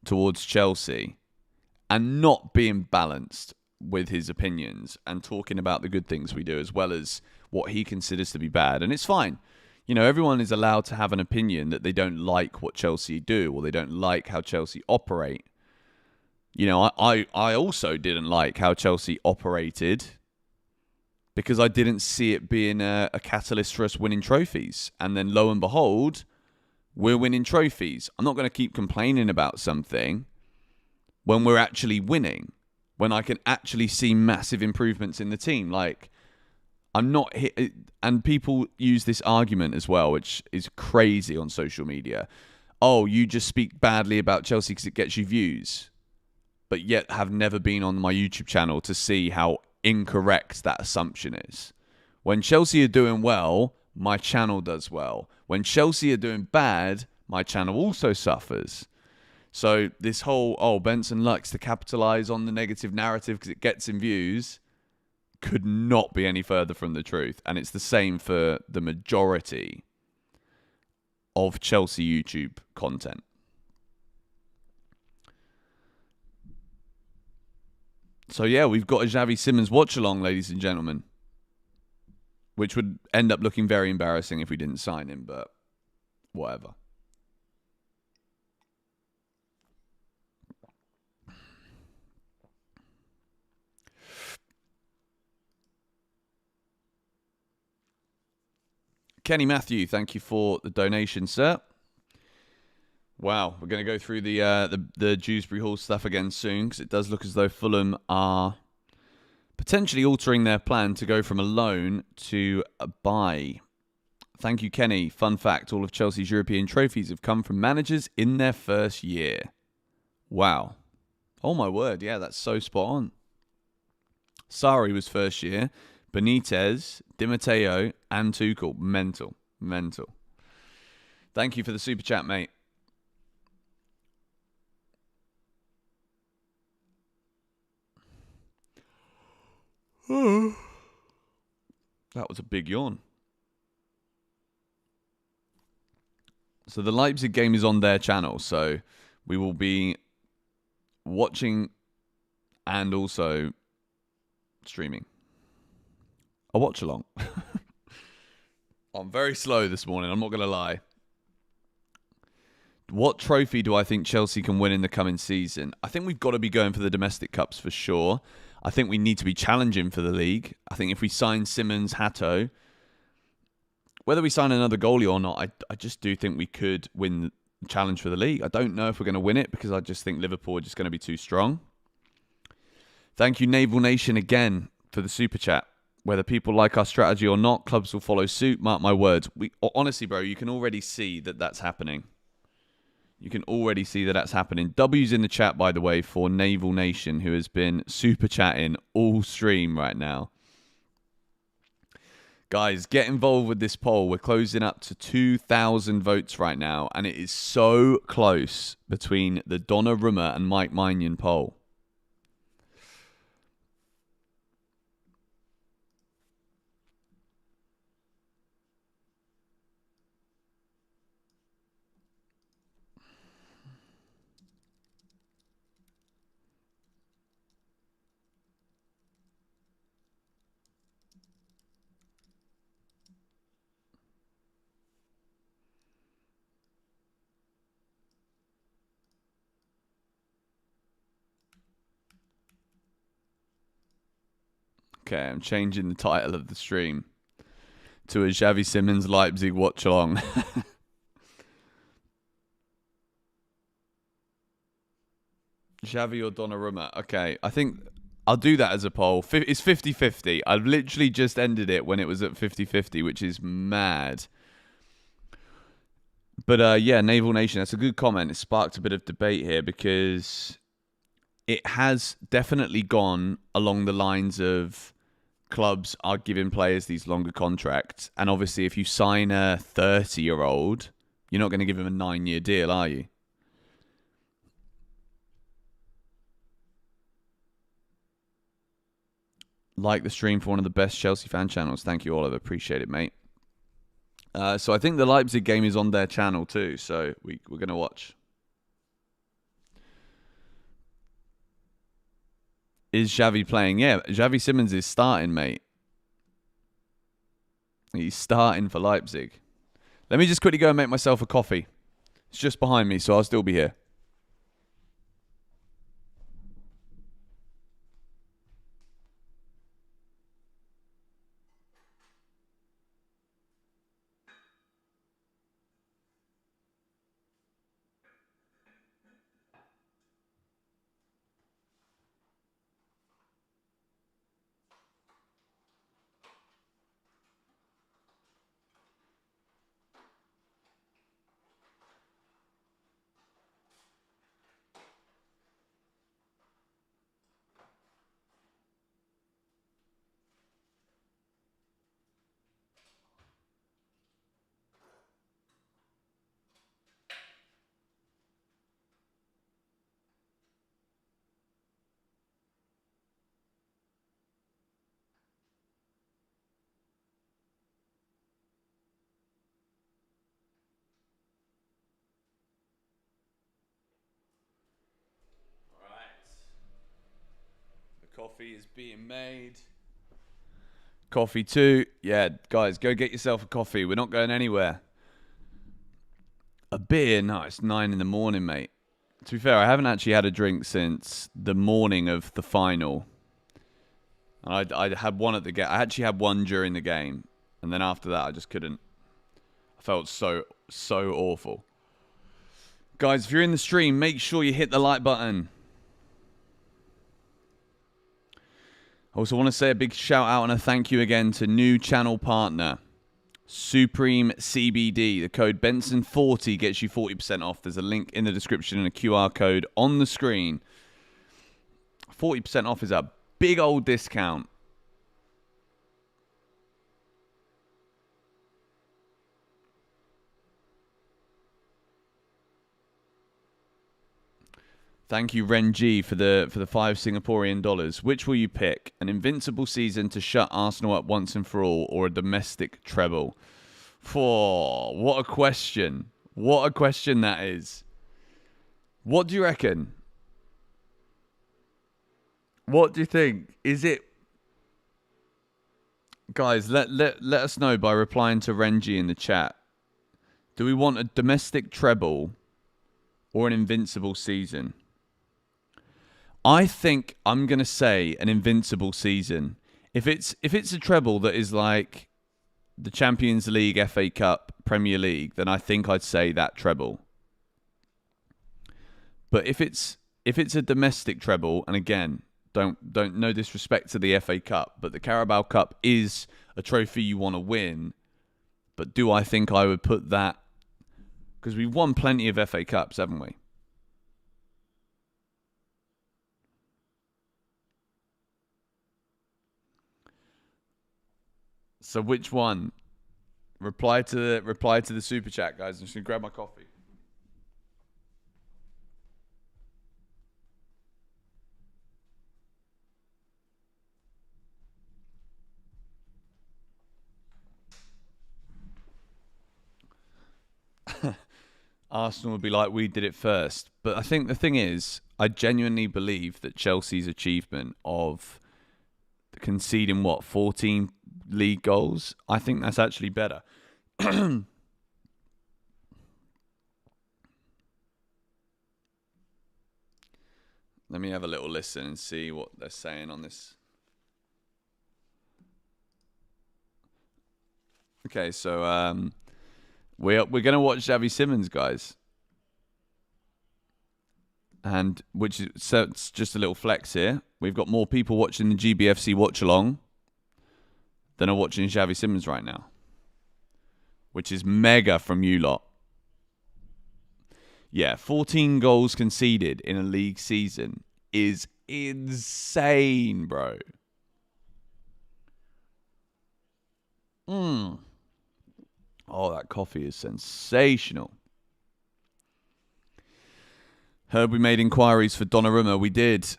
towards Chelsea and not being balanced with his opinions and talking about the good things we do as well as what he considers to be bad. And it's fine. You know, everyone is allowed to have an opinion that they don't like what Chelsea do or they don't like how Chelsea operate. You know, I also didn't like how Chelsea operated because I didn't see it being a catalyst for us winning trophies. And then lo and behold, we're winning trophies. I'm not going to keep complaining about something when we're actually winning, when I can actually see massive improvements in the team. Like, I'm not hit, and people use this argument as well, which is crazy on social media. Oh, you just speak badly about Chelsea because it gets you views, but yet have never been on my YouTube channel to see how incorrect that assumption is. When Chelsea are doing well, my channel does well. When Chelsea are doing bad, my channel also suffers. So this whole, oh, Benson likes to capitalize on the negative narrative because it gets him views, could not be any further from the truth. And it's the same for the majority of Chelsea YouTube content. So yeah, we've got a Xavi Simons watch-along, ladies and gentlemen, which would end up looking very embarrassing if we didn't sign him, but whatever. Kenny Matthew, thank you for the donation, sir. Wow, we're going to go through the Dewsbury-Hall stuff again soon because it does look as though Fulham are potentially altering their plan to go from a loan to a buy. Thank you, Kenny. Fun fact, all of Chelsea's European trophies have come from managers in their first year. Wow. Oh, my word. Yeah, that's so spot on. Sarri was first year. Benitez, Di Matteo, and Tuchel. Mental. Thank you for the super chat, mate. That was a big yawn. So the Leipzig game is on their channel, so we will be watching and also streaming. A watch-along. I'm very slow this morning, I'm not going to lie. What trophy do I think Chelsea can win in the coming season? I think we've got to be going for the domestic cups for sure. I think we need to be challenging for the league. I think if we sign Simons, Hatau, whether we sign another goalie or not, I just do think we could win the challenge for the league. I don't know if we're going to win it because I just think Liverpool are just going to be too strong. Thank you, Naval Nation, again for the super chat. Whether people like our strategy or not, clubs will follow suit. Mark my words. Honestly, bro, you can already see that that's happening. You can already see that that's happening. W's in the chat, by the way, for Naval Nation, who has been super chatting all stream right now. Guys, get involved with this poll. We're closing up to 2,000 votes right now, and it is so close between the Donnarumma and Maignan poll. Okay, I'm changing the title of the stream to a Xavi Simons Leipzig Watchalong. Xavi or Donnarumma? Okay, I think I'll do that as a poll. It's 50-50. I've literally just ended it when it was at 50-50, which is mad. But yeah, Naval Nation, that's a good comment. It sparked a bit of debate here because it has definitely gone along the lines of clubs are giving players these longer contracts. And obviously, if you sign a 30-year-old, you're not going to give him a 9-year deal, are you? Like the stream for one of the best Chelsea fan channels. Thank you, Oliver. Appreciate it, mate. So I think the Leipzig game is on their channel too. So we're going to watch. Is Xavi playing? Yeah, Xavi Simons is starting, mate. He's starting for Leipzig. Let me just quickly go and make myself a coffee. It's just behind me, so I'll still be here. Coffee is being made. Coffee too. Yeah, guys, go get yourself a coffee. We're not going anywhere. A beer? No, it's 9 in the morning, mate. To be fair, I haven't actually had a drink since the morning of the final. I had one at the game. I actually had one during the game. And then after that, I just couldn't. I felt so awful. Guys, if you're in the stream, make sure you hit the like button. I also want to say a big shout out and a thank you again to new channel partner, Supreme CBD. The code Benson40 gets you 40% off. There's a link in the description and a QR code on the screen. 40% off is a big old discount. Thank you, Ren G, for the 5 Singaporean dollars. Which will you pick? An invincible season to shut Arsenal up once and for all, or a domestic treble? Oh, what a question. What a question that is. What do you reckon? What do you think? Is it... Guys, let us know by replying to Renji in the chat. Do we want a domestic treble or an invincible season? I think I'm going to say an invincible season. If it's a treble that is like the Champions League, FA Cup, Premier League, then I think I'd say that treble. But if it's a domestic treble, and again, don't no disrespect to the FA Cup, but the Carabao Cup is a trophy you want to win. But do I think I would put that? Because we've won plenty of FA Cups, haven't we? So which one? Reply to the super chat, guys. I'm just gonna grab my coffee. Arsenal would be like, we did it first. But I think the thing is, I genuinely believe that Chelsea's achievement of conceding, 14 league goals, I think that's actually better. Let me have a little listen and see what they're saying on this. Okay, so we're going to watch Xavi Simons, guys. And so it's just a little flex here. We've got more people watching the GBFC Watchalong than are watching Xavi Simons right now, which is mega from you lot. Yeah, 14 goals conceded in a league season is insane, bro. Oh, that coffee is sensational. Heard we made inquiries for Donnarumma. We did.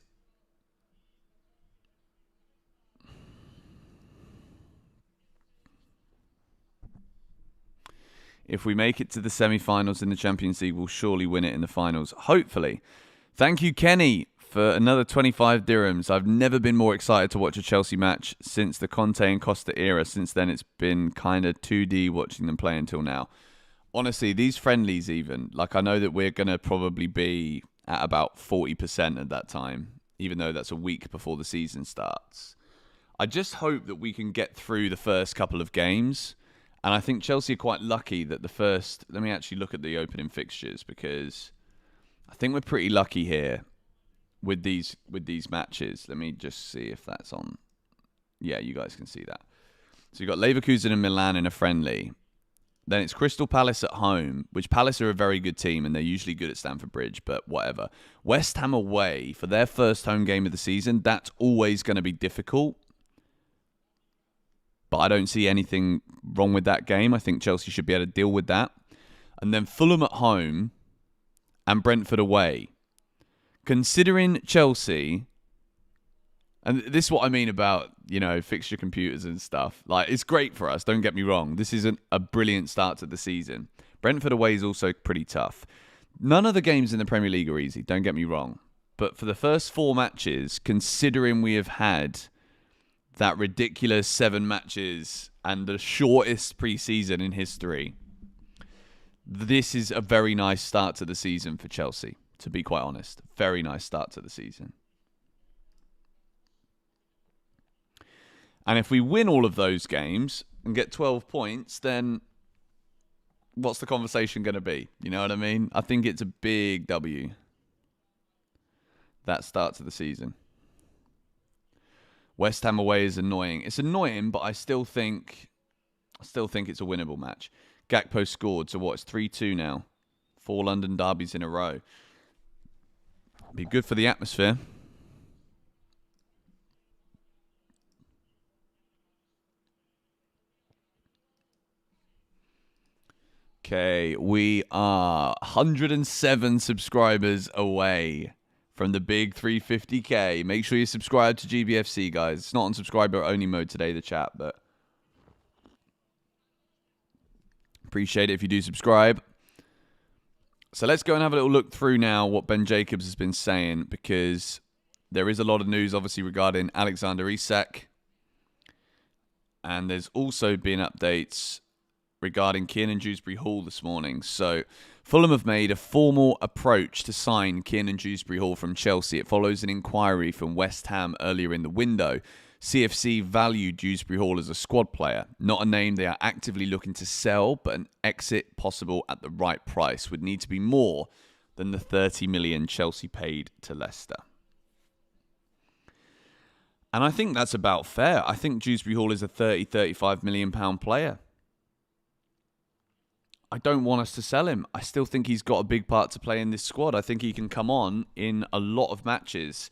If we make it to the semi-finals in the Champions League, we'll surely win it in the finals. Hopefully. Thank you, Kenny, for another 25 dirhams. I've never been more excited to watch a Chelsea match since the Conte and Costa era. Since then, it's been kind of 2D watching them play until now. Honestly, these friendlies even, I know that we're going to probably be at about 40% at that time, even though that's a week before the season starts. I just hope that we can get through the first couple of games. And I think Chelsea are quite lucky that the first... Let me actually look at the opening fixtures, because I think we're pretty lucky here with these matches. Let me just see if that's on. Yeah, you guys can see that. So you've got Leverkusen and Milan in a friendly. Then it's Crystal Palace at home, which Palace are a very good team, and they're usually good at Stamford Bridge, but whatever. West Ham away for their first home game of the season. That's always going to be difficult. But I don't see anything wrong with that game. I think Chelsea should be able to deal with that. And then Fulham at home and Brentford away. Considering Chelsea, and this is what I mean about, fixture computers and stuff. It's great for us, don't get me wrong. This isn't a brilliant start to the season. Brentford away is also pretty tough. None of the games in the Premier League are easy, don't get me wrong. But for the first 4 matches, considering we have had that ridiculous 7 matches and the shortest pre-season in history, this is a very nice start to the season for Chelsea, to be quite honest. Very nice start to the season. And if we win all of those games and get 12 points, then what's the conversation going to be? You know what I mean? I think it's a big W. That start to the season. West Ham away is annoying. It's annoying, but I still think it's a winnable match. Gakpo scored, so it's 3-2 now. 4 London derbies in a row. Be good for the atmosphere. Okay, we are 107 subscribers away from the big 350k. Make sure you subscribe to GBFC, guys. It's not on subscriber-only mode today, the chat, but appreciate it if you do subscribe. So let's go and have a little look through now what Ben Jacobs has been saying, because there is a lot of news, obviously, regarding Alexander Isak. And there's also been updates regarding Kiernan Dewsbury-Hall this morning. So Fulham have made a formal approach to sign Kiernan Dewsbury-Hall from Chelsea. It follows an inquiry from West Ham earlier in the window. CFC valued Dewsbury-Hall as a squad player, not a name they are actively looking to sell, but an exit possible at the right price would need to be more than the 30 million Chelsea paid to Leicester. And I think that's about fair. I think Dewsbury-Hall is a 30, 35 million pound player. I don't want us to sell him. I still think he's got a big part to play in this squad. I think he can come on in a lot of matches.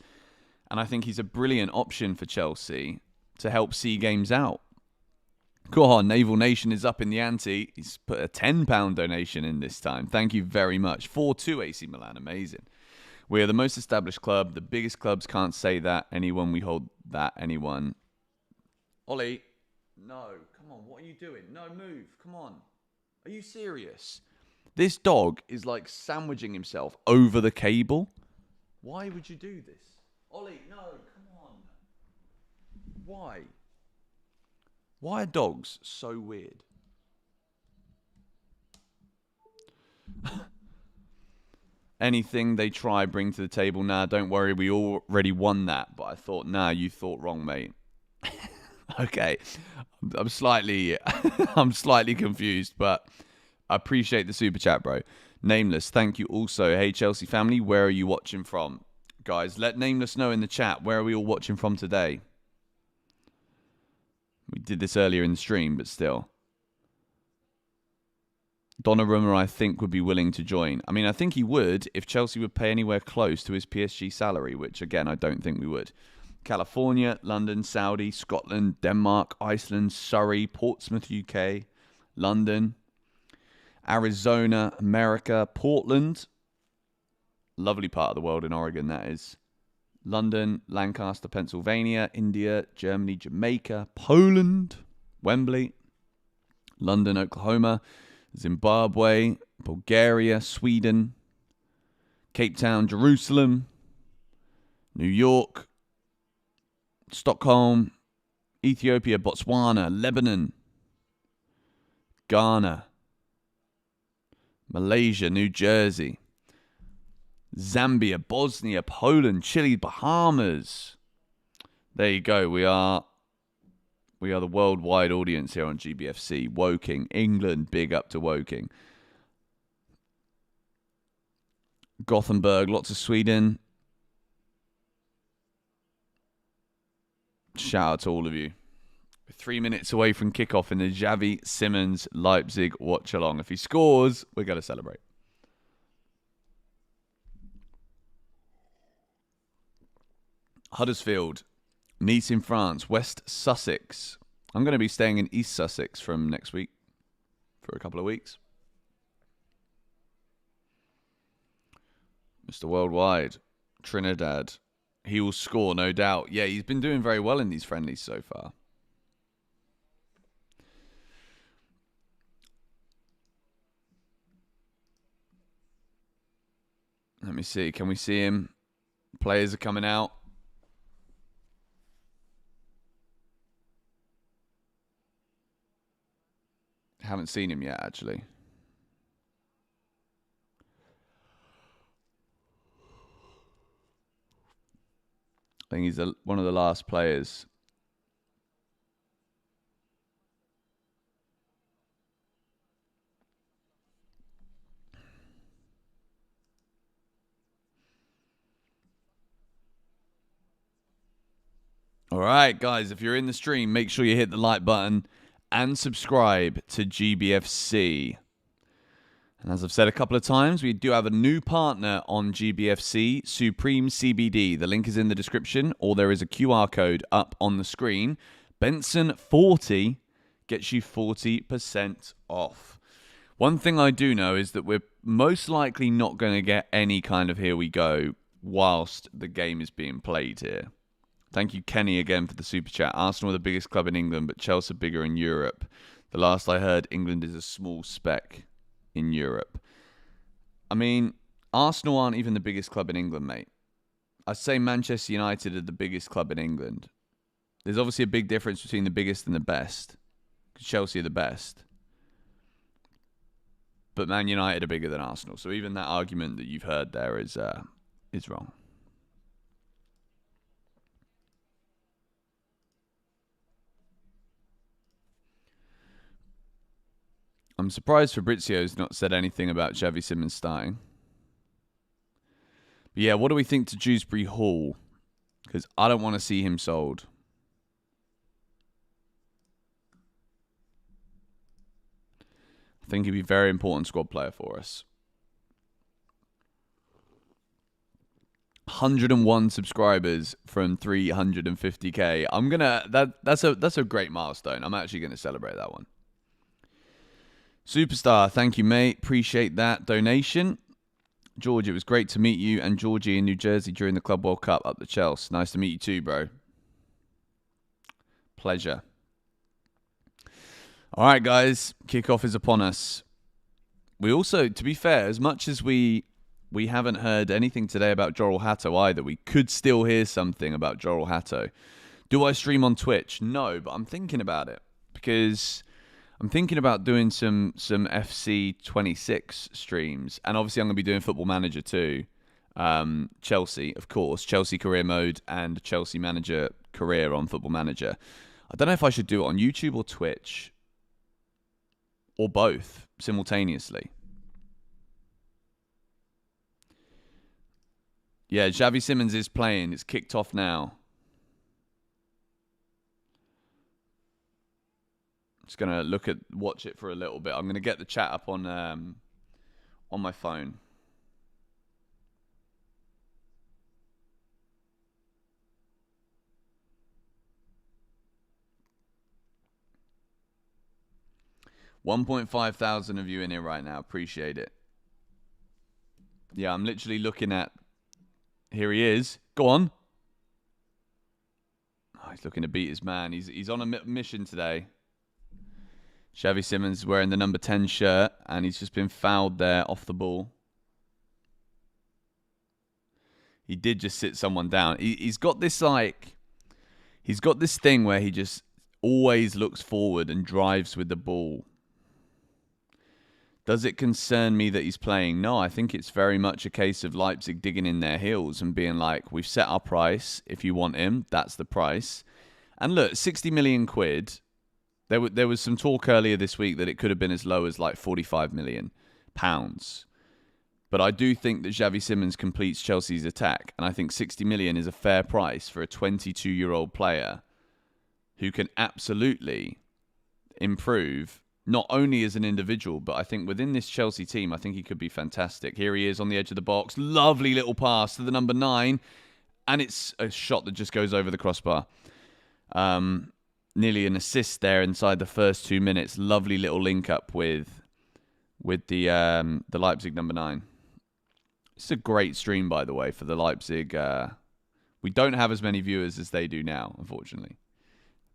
And I think he's a brilliant option for Chelsea to help see games out. Go on, Naval Nation is up in the ante. He's put a £10 donation in this time. Thank you very much. 4-2 AC Milan. Amazing. We are the most established club. The biggest clubs can't say that. Anyone we hold that. Anyone. Ollie. No. Come on. What are you doing? No, move. Come on. Are you serious? This dog is like sandwiching himself over the cable. Why would you do this? Ollie, no. Come on. Why? Why are dogs so weird? Anything they try, bring to the table. Nah, don't worry. We already won that. But I thought, nah, you thought wrong, mate. Okay. I'm slightly confused, but I appreciate the super chat, bro. Nameless, thank you also. Hey, Chelsea family, where are you watching from? Guys, let Nameless know in the chat. Where are we all watching from today? We did this earlier in the stream, but still. Donnarumma, I think, would be willing to join. I mean, I think he would if Chelsea would pay anywhere close to his PSG salary, which, again, I don't think we would. California, London, Saudi, Scotland, Denmark, Iceland, Surrey, Portsmouth, UK, London, Arizona, America, Portland. Lovely part of the world in Oregon, that is. London, Lancaster, Pennsylvania, India, Germany, Jamaica, Poland, Wembley, London, Oklahoma, Zimbabwe, Bulgaria, Sweden, Cape Town, Jerusalem, New York, Stockholm, Ethiopia, Botswana, Lebanon, Ghana, Malaysia, New Jersey, Zambia, Bosnia, Poland, Chile, Bahamas. There you go. We are the worldwide audience here on GBFC. Woking, England, big up to Woking. Gothenburg, lots of Sweden. Shout out to all of you. We're 3 minutes away from kickoff in the Xavi Simons Leipzig Watchalong. If he scores, we're going to celebrate. Huddersfield, Nice in France, West Sussex. I'm going to be staying in East Sussex from next week for a couple of weeks. Mr. Worldwide, Trinidad. He will score, no doubt. Yeah, he's been doing very well in these friendlies so far. Let me see. Can we see him? Players are coming out. Haven't seen him yet, actually. I think he's one of the last players. All right, guys, if you're in the stream, make sure you hit the like button and subscribe to GBFC. And as I've said a couple of times, we do have a new partner on GBFC, Supreme CBD. The link is in the description, or there is a QR code up on the screen. Benson40 gets you 40% off. One thing I do know is that we're most likely not going to get any kind of here we go whilst the game is being played here. Thank you, Kenny, again for the super chat. Arsenal are the biggest club in England, but Chelsea are bigger in Europe. The last I heard, England is a small speck in Europe. I mean, Arsenal aren't even the biggest club in England, mate. I'd say Manchester United are the biggest club in England. There's obviously a big difference between the biggest and the best. Because Chelsea are the best. But Man United are bigger than Arsenal. So even that argument that you've heard there is wrong. I'm surprised Fabrizio's not said anything about Xavi Simons starting. But yeah, what do we think to Dewsbury-Hall? Because I don't want to see him sold. I think he'd be a very important squad player for us. 101 subscribers from 350k. I'm gonna that's a great milestone. I'm actually gonna celebrate that one. Superstar, thank you, mate. Appreciate that donation. George, it was great to meet you and Georgie in New Jersey during the Club World Cup up the Chelsea. Nice to meet you too, bro. Pleasure. All right, guys, kickoff is upon us. We also, to be fair, as much as we haven't heard anything today about Jorel Hatau either, we could still hear something about Jorel Hatau. Do I stream on Twitch? No, but I'm thinking about it because I'm thinking about doing some FC 26 streams, and obviously I'm going to be doing Football Manager too. Chelsea, of course, Chelsea Career Mode and Chelsea Manager Career on Football Manager. I don't know if I should do it on YouTube or Twitch or both simultaneously. Yeah, Xavi Simons is playing. It's kicked off now. Just gonna watch it for a little bit. I'm gonna get the chat up on my phone. $1,500 of you in here right now. Appreciate it. Yeah, I'm literally looking at. Here he is. Go on. Oh, he's looking to beat his man. He's on a mission today. Xavi Simons wearing the number 10 shirt, and he's just been fouled there off the ball. He did just sit someone down. He's got this thing where he just always looks forward and drives with the ball. Does it concern me that he's playing? No, I think it's very much a case of Leipzig digging in their heels and being like, we've set our price. If you want him, that's the price. And look, 60 million quid. There was some talk earlier this week that it could have been as low as like 45 million pounds. But I do think that Xavi Simons completes Chelsea's attack. And I think 60 million is a fair price for a 22-year-old player who can absolutely improve, not only as an individual, but I think within this Chelsea team, I think he could be fantastic. Here he is on the edge of the box. Lovely little pass to the number 9. And it's a shot that just goes over the crossbar. Nearly an assist there inside the first 2 minutes. Lovely little link up with the Leipzig number 9. It's a great stream, by the way, for the Leipzig. We don't have as many viewers as they do now, unfortunately.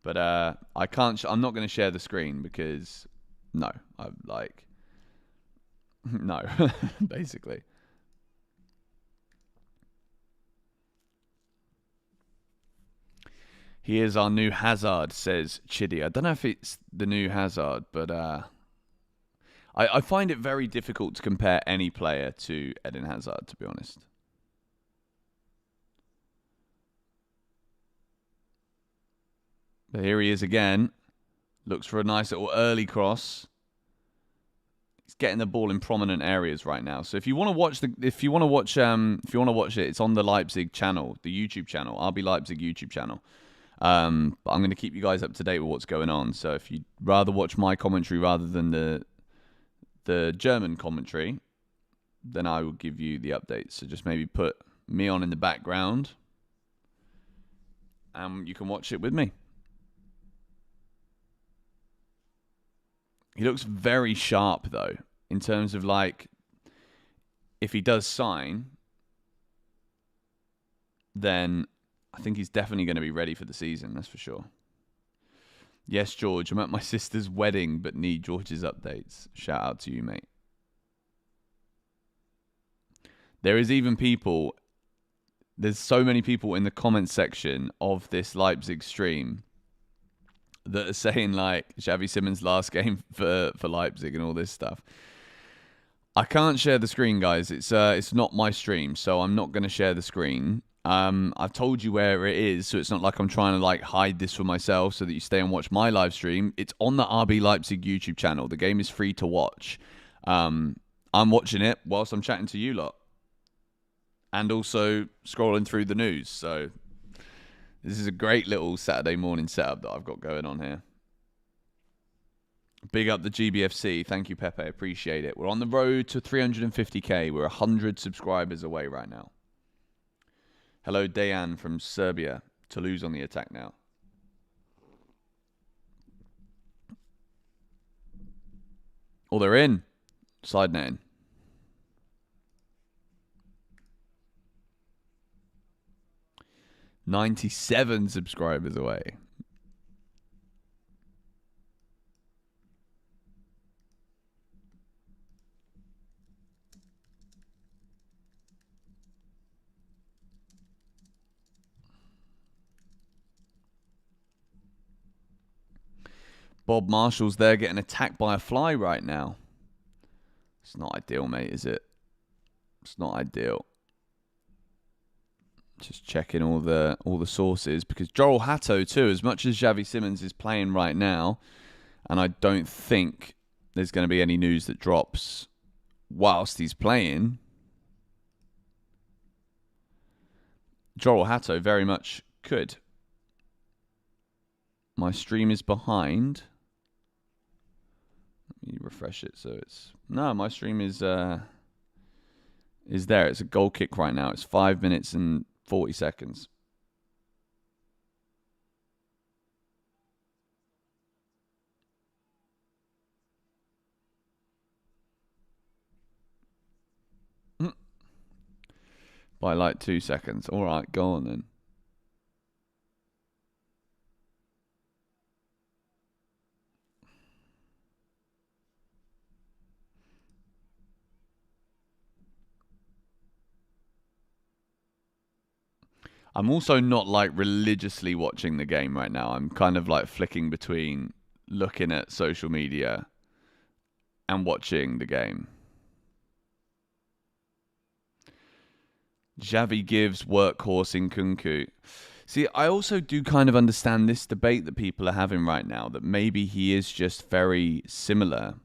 But I can't. I'm not going to share the screen because no, no, basically. He is our new Hazard, says Chidi. I don't know if it's the new Hazard, but I find it very difficult to compare any player to Eden Hazard, to be honest. But here he is again. Looks for a nice little early cross. He's getting the ball in prominent areas right now. So if you want to watch it, it's on the Leipzig channel, the YouTube channel, RB Leipzig YouTube channel. But I'm going to keep you guys up to date with what's going on. So if you'd rather watch my commentary rather than the German commentary, then I will give you the updates. So just maybe put me on in the background, and you can watch it with me. He looks very sharp, though, in terms of, like, if he does sign, then I think he's definitely going to be ready for the season, that's for sure. Yes, George, I'm at my sister's wedding, but need George's updates. Shout out to you, mate. There is even people, there's so many people in the comment section of this Leipzig stream that are saying, like, Xavi Simons' last game for Leipzig and all this stuff. I can't share the screen, guys. It's not my stream, so I'm not going to share the screen. I've told you where it is, so it's not like I'm trying to like hide this from myself so that you stay and watch my live stream. It's on the RB Leipzig YouTube channel. The game is free to watch. I'm watching it whilst I'm chatting to you lot, and also scrolling through the news. So this is a great little Saturday morning setup that I've got going on here. Big up the GBFC. Thank you, Pepe. Appreciate it. We're on the road to 350k. We're 100 subscribers away right now. Hello, Dejan from Serbia. Toulouse on the attack now. Oh, they're in. Side netting. $97 subscribers away. Bob Marshall's there getting attacked by a fly right now. It's not ideal, mate, is it? It's not ideal. Just checking all the sources, because Joel Hatto too, as much as Xavi Simons is playing right now, and I don't think there's going to be any news that drops whilst he's playing, Joel Hatto very much could. My stream is behind. Let me refresh it so it's... No, my stream is there. It's a goal kick right now. It's 5 minutes and 40 seconds. By like 2 seconds. All right, go on then. I'm also not like religiously watching the game right now. I'm kind of like flicking between looking at social media and watching the game. Xavi gives workhorse in Nkunku. See, I also do kind of understand this debate that people are having right now, that maybe he is just very similar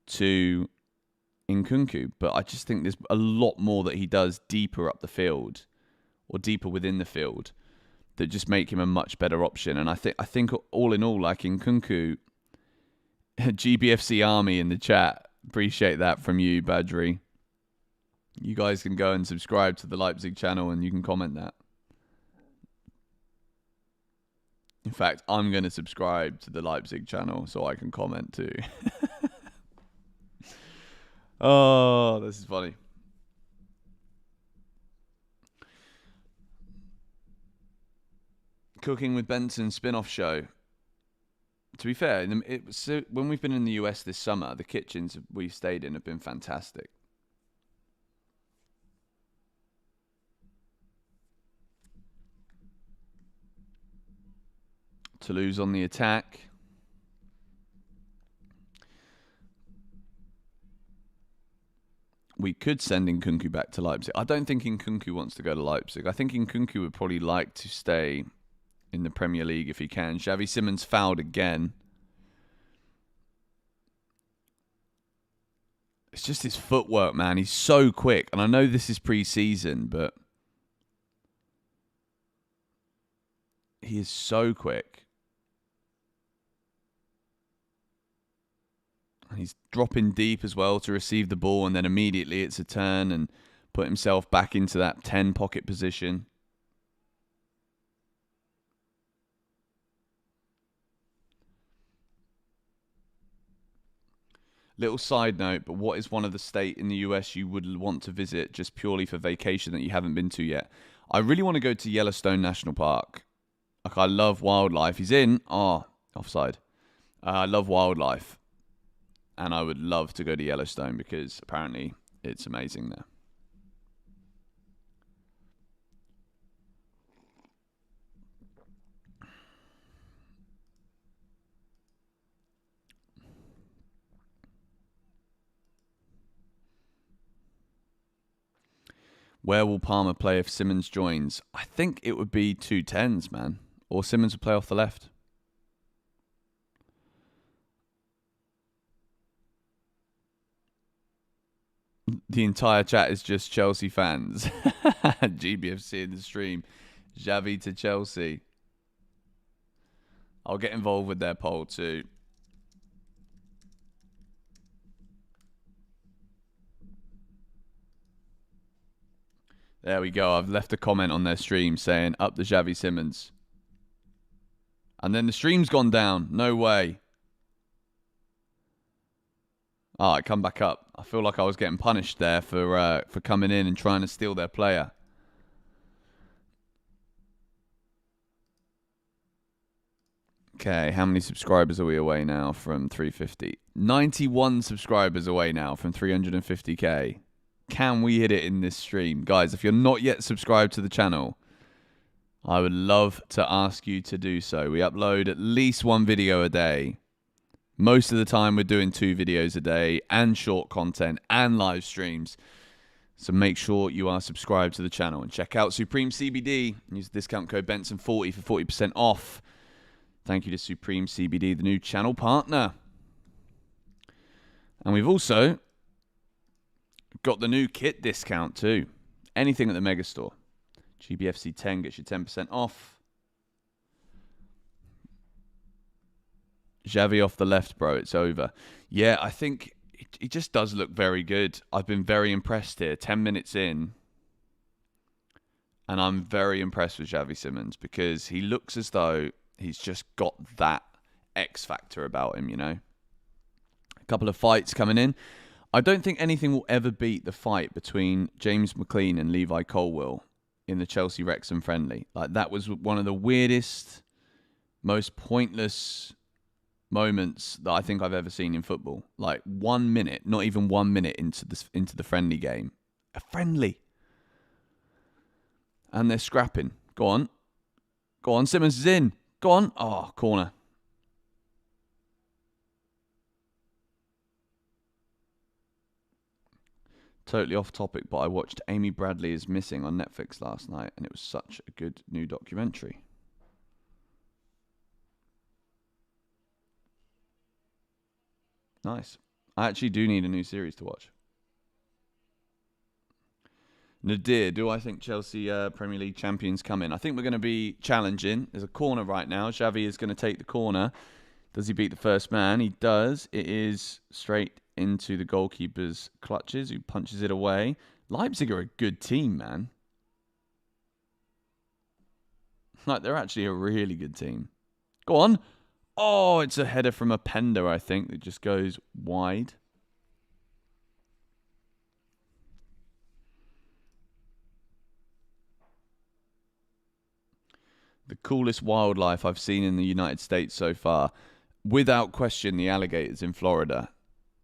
to Nkunku, but I just think there's a lot more that he does deeper up the field or deeper within the field that just make him a much better option. And I think all in all, like Nkunku, GBFC Army in the chat, appreciate that from you, Badgery. You guys can go and subscribe to the Leipzig channel and you can comment that. In fact, I'm going to subscribe to the Leipzig channel so I can comment too. Oh, this is funny. Cooking with Benson spin-off show. To be fair, when we've been in the US this summer, the kitchens we've stayed in have been fantastic. Toulouse on the attack. We could send Nkunku back to Leipzig. I don't think Nkunku wants to go to Leipzig. I think Nkunku would probably like to stay in the Premier League if he can. Xavi Simons fouled again. It's just his footwork, man. He's so quick. And I know this is pre-season, but he is so quick. He's dropping deep as well to receive the ball, and then immediately it's a turn and put himself back into that 10 pocket position. Little side note, but what is one of the states in the US you would want to visit just purely for vacation that you haven't been to yet? I really want to go to Yellowstone National Park. Like, I love wildlife. He's in. Oh, offside. I love wildlife. And I would love to go to Yellowstone because apparently it's amazing there. Where will Palmer play if Simons joins? I think it would be 2 10s, man. Or Simons would play off the left. The entire chat is just Chelsea fans. GBFC in the stream. Xavi to Chelsea. I'll get involved with their poll too. There we go. I've left a comment on their stream saying up the Xavi Simons. And then the stream's gone down. No way. Oh, it come back up. I feel like I was getting punished there for coming in and trying to steal their player. Okay, how many subscribers are we away now from 350? 91 subscribers away now from 350k. Can we hit it in this stream? Guys, if you're not yet subscribed to the channel, I would love to ask you to do so. We upload at least one video a day. Most of the time we're doing 2 videos a day and short content and live streams. So make sure you are subscribed to the channel and check out Supreme CBD. Use the discount code Benson40 for 40% off. Thank you to Supreme CBD, the new channel partner. And we've also got the new kit discount too. Anything at the Megastore. GBFC 10 gets you 10% off. Xavi off the left, bro. It's over. Yeah, I think it just does look very good. I've been very impressed here. 10 minutes in. And I'm very impressed with Xavi Simons because he looks as though he's just got that X factor about him, you know. A couple of fights coming in. I don't think anything will ever beat the fight between James McLean and Levi Colwill in the Chelsea Wrexham friendly. Like, that was one of the weirdest, most pointless moments that I think I've ever seen in football. Like 1 minute, not even 1 minute into the friendly game. A friendly. And they're scrapping. Go on. Go on, Simons is in. Go on. Oh, corner. Totally off topic, but I watched Amy Bradley is Missing on Netflix last night, and it was such a good new documentary. Nice. I actually do need a new series to watch. Nadir, do I think Chelsea Premier League champions come in? I think we're going to be challenging. There's a corner right now. Xavi is going to take the corner. Does he beat the first man? He does. It is straight into the goalkeeper's clutches, who punches it away. Leipzig are a good team, man. Like, they're actually a really good team. Go on. Oh, it's a header from Openda, I think, that just goes wide. The coolest wildlife I've seen in the United States so far. Without question, the alligators in Florida.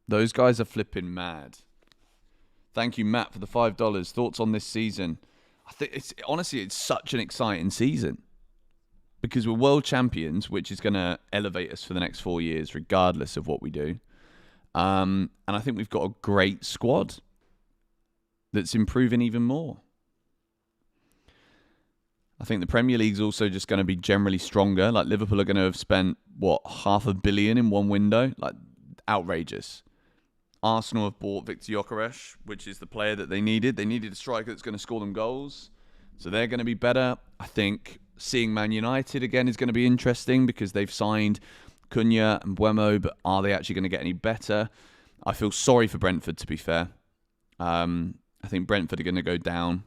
Those guys are flipping mad. Thank you, Matt, for the $5. Thoughts on this season? I think honestly, it's such an exciting season. Because we're world champions, which is going to elevate us for the next 4 years, regardless of what we do. And I think we've got a great squad that's improving even more. I think the Premier League's also just going to be generally stronger. Like, Liverpool are going to have spent, what, $500 million in one window? Like, outrageous. Arsenal have bought Victor Gyökeres, which is the player that they needed. They needed a striker that's going to score them goals. So they're going to be better. I think seeing Man United again is going to be interesting because they've signed Cunha and Buemo, but are they actually going to get any better? I feel sorry for Brentford, to be fair. I think Brentford are going to go down.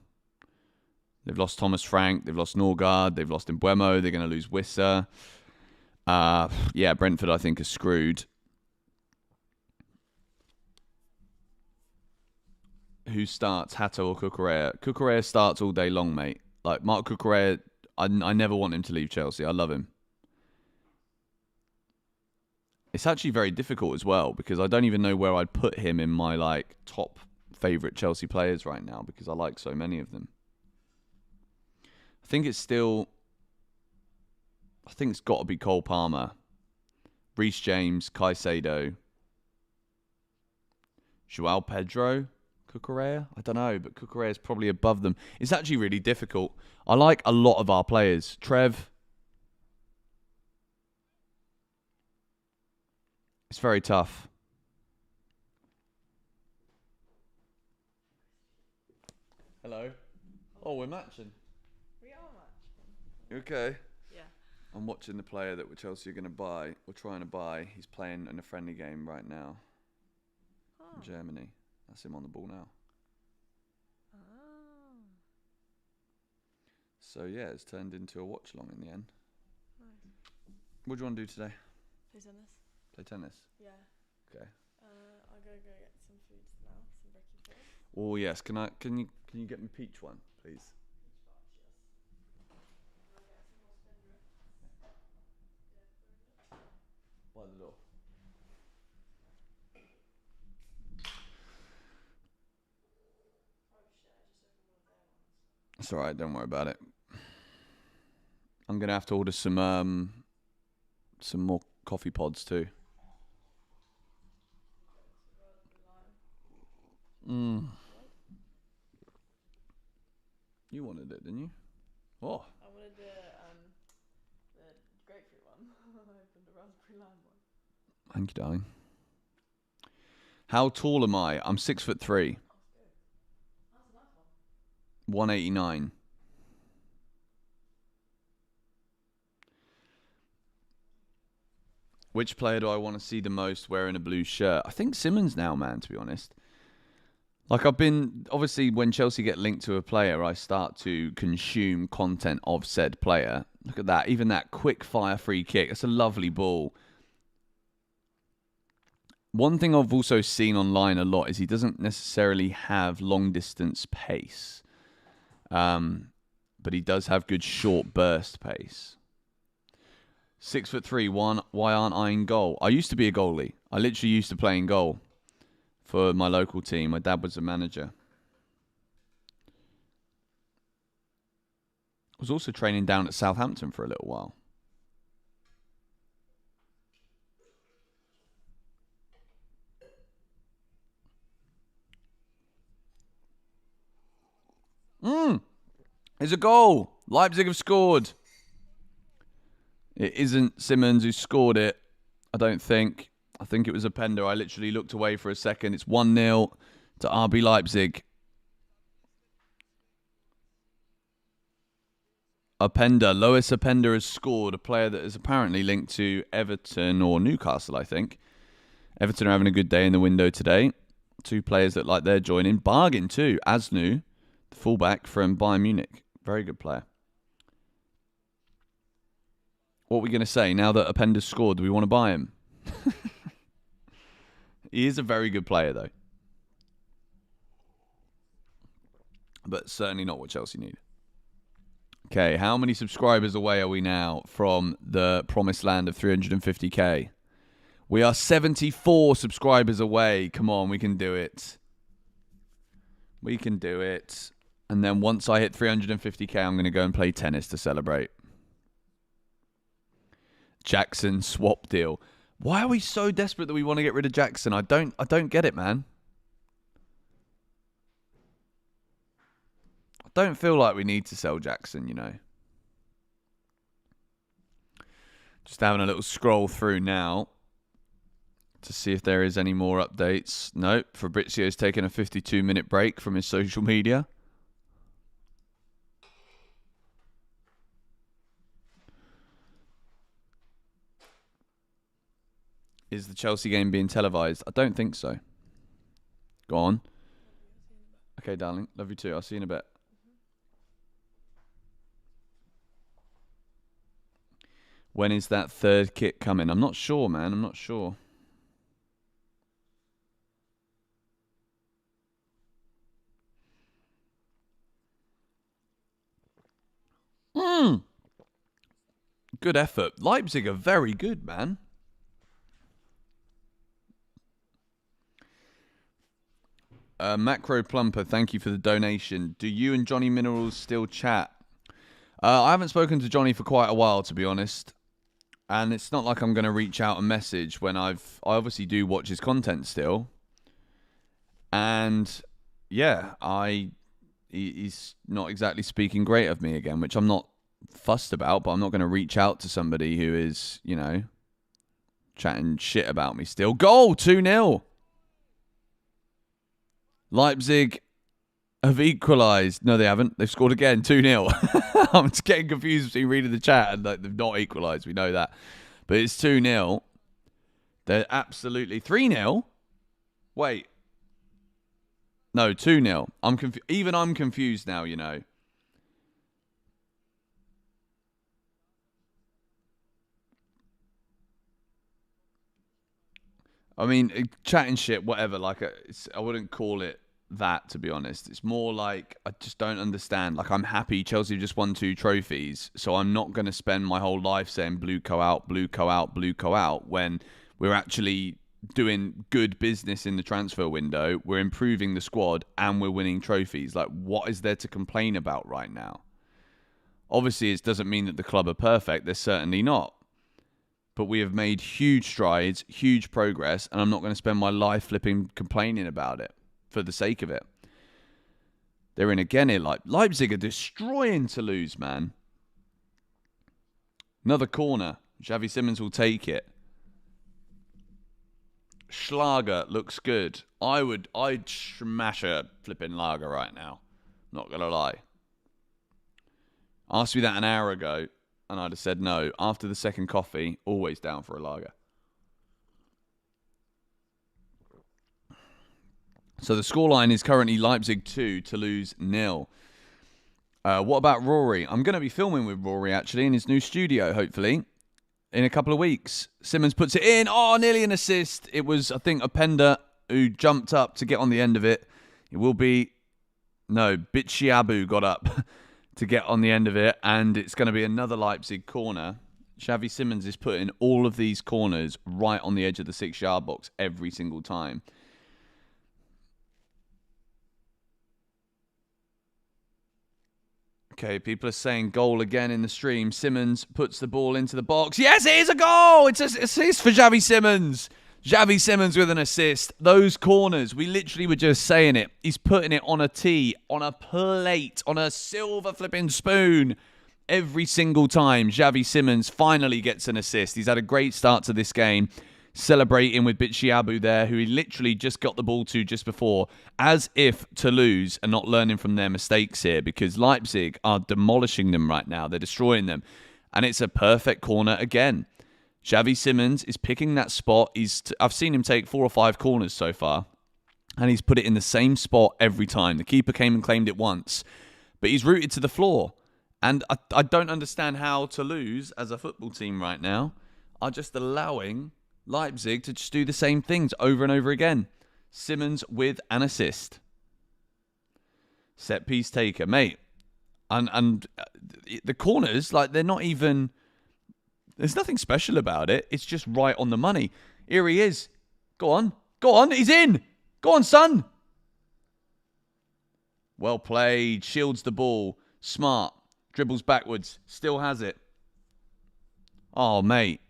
They've lost Thomas Frank, they've lost Norgard, they've lost Mbuemo, they're going to lose Wissa. Yeah, Brentford, I think, are screwed. Who starts, Hatau or Cucurella? Cucurella starts all day long, mate. Like, Mark Cucurella, I never want him to leave Chelsea. I love him. It's actually very difficult as well because I don't even know where I'd put him in my, like, top favourite Chelsea players right now because I like so many of them. I think it's got to be Cole Palmer, Reece James, Caicedo, João Pedro, Cucurella? I don't know, but Cucurella is probably above them. It's actually really difficult. I like a lot of our players. Trev. It's very tough. Hello. Oh, we're matching. We are matching. You okay? Yeah. I'm watching the player that Chelsea are going to buy. We're trying to buy. He's playing in a friendly game right now. In Germany. That's him on the ball now. Oh. So, yeah, it's turned into a watch-along in the end. Nice. What do you want to do today? Play tennis. Play tennis? Yeah. Okay. I'll go get some food now. Some brekkie food. Oh, yes. Can you get me peach one, please? By the door. It's alright, don't worry about it. I'm gonna have to order some more coffee pods too. You wanted it, didn't you? Oh. I wanted the grapefruit one. I opened the raspberry lime one. Thank you, darling. How tall am I? I'm 6'3". That's good. That's a nice one. 189. Which player do I want to see the most wearing a blue shirt? I think Simons now, man, to be honest. Like, I've been, obviously, when Chelsea get linked to a player, I start to consume content of said player. Look at that. Even that quick fire free kick. It's a lovely ball. One thing I've also seen online a lot is he doesn't necessarily have long distance pace. But he does have good short burst pace. 6'3", why aren't I in goal? I used to be a goalie. I literally used to play in goal for my local team. My dad was a manager. I was also training down at Southampton for a little while. It's a goal. Leipzig have scored. It isn't Simons who scored it, I don't think. I think it was Openda. I literally looked away for a second. It's 1-0 to RB Leipzig. Openda. Lois Openda has scored. A player that is apparently linked to Everton or Newcastle, I think. Everton are having a good day in the window today. Two players that like they're joining. Bargain too. Asnu, the fullback from Bayern Munich. Very good player. What are we going to say now that Openda's scored? Do we want to buy him? He is a very good player, though. But certainly not what Chelsea need. Okay, how many subscribers away are we now from the promised land of 350k? We are 74 subscribers away. Come on, we can do it. We can do it. And then once I hit 350k, I'm going to go and play tennis to celebrate. Jackson swap deal. Why are we so desperate that we want to get rid of Jackson? I don't get it, man. I don't feel like we need to sell Jackson, you know. Just having a little scroll through now to see if there is any more updates. Nope. Fabrizio's taken a 52-minute break from his social media. Is the Chelsea game being televised? I don't think so. Go on. Okay, darling. Love you too. I'll see you in a bit. When is that third kit coming? I'm not sure, man. I'm not sure. Good effort. Leipzig are very good, man. Macro Plumper, thank you for the donation. Do you and Johnny Minerals still chat? I haven't spoken to Johnny for quite a while, to be honest. And it's not like I'm going to reach out and message when I obviously do watch his content still. And yeah, he's not exactly speaking great of me again, which I'm not fussed about, but I'm not going to reach out to somebody who is, chatting shit about me still. Goal, 2-0. Leipzig have equalised. No, they haven't. They've scored again, 2-0. I'm just getting confused between reading the chat and they've not equalised. We know that. But it's 2-0. They're absolutely 3-0. Wait. No, 2-0. Even I'm confused now, I mean, chatting shit, whatever. Like, I wouldn't call it that, to be honest. It's more like I just don't understand. Like, I'm happy Chelsea just won 2 trophies, so I'm not going to spend my whole life saying blue co out, blue co out, blue co out when we're actually doing good business in the transfer window. We're improving the squad and we're winning trophies. Like, what is there to complain about right now? Obviously, it doesn't mean that the club are perfect. They're certainly not. But we have made huge strides, huge progress, and I'm not going to spend my life flipping complaining about it for the sake of it. They're in again here. Like, Leipzig are destroying Toulouse, man. Another corner. Xavi Simons will take it. Schlager looks good. I'd smash a flipping lager right now. Not going to lie. Asked me that an hour ago. And I'd have said no. After the second coffee, always down for a lager. So the scoreline is currently Leipzig 2, Toulouse 0. What about Rory? I'm going to be filming with Rory, actually, in his new studio, hopefully, in a couple of weeks. Simons puts it in. Oh, nearly an assist. It was, I think, Openda who jumped up to get on the end of it. It will be... No, Bichiabu got up to get on the end of it, and it's going to be another Leipzig corner. Xavi Simons is putting all of these corners right on the edge of the 6-yard box every single time. Okay, people are saying goal again in the stream. Simons puts the ball into the box. Yes, it is a goal! It's an assist for Xavi Simons. Xavi Simons with an assist. Those corners, we literally were just saying it. He's putting it on a tee, on a plate, on a silver flipping spoon. Every single time Xavi Simons finally gets an assist. He's had a great start to this game. Celebrating with Bichiabu there, who he literally just got the ball to just before. As if Toulouse are not learning from their mistakes here, because Leipzig are demolishing them right now. They're destroying them. And it's a perfect corner again. Xavi Simons is picking that spot. I've seen him take 4 or 5 corners so far, and he's put it in the same spot every time. The keeper came and claimed it once, but he's rooted to the floor. And I don't understand how Toulouse, as a football team right now, are just allowing Leipzig to just do the same things over and over again. Simons with an assist. Set piece taker, mate. And the corners, like, they're not even... There's nothing special about it. It's just right on the money. Here he is. Go on. Go on. He's in. Go on, son. Well played. Shields the ball. Smart. Dribbles backwards. Still has it. Oh, mate.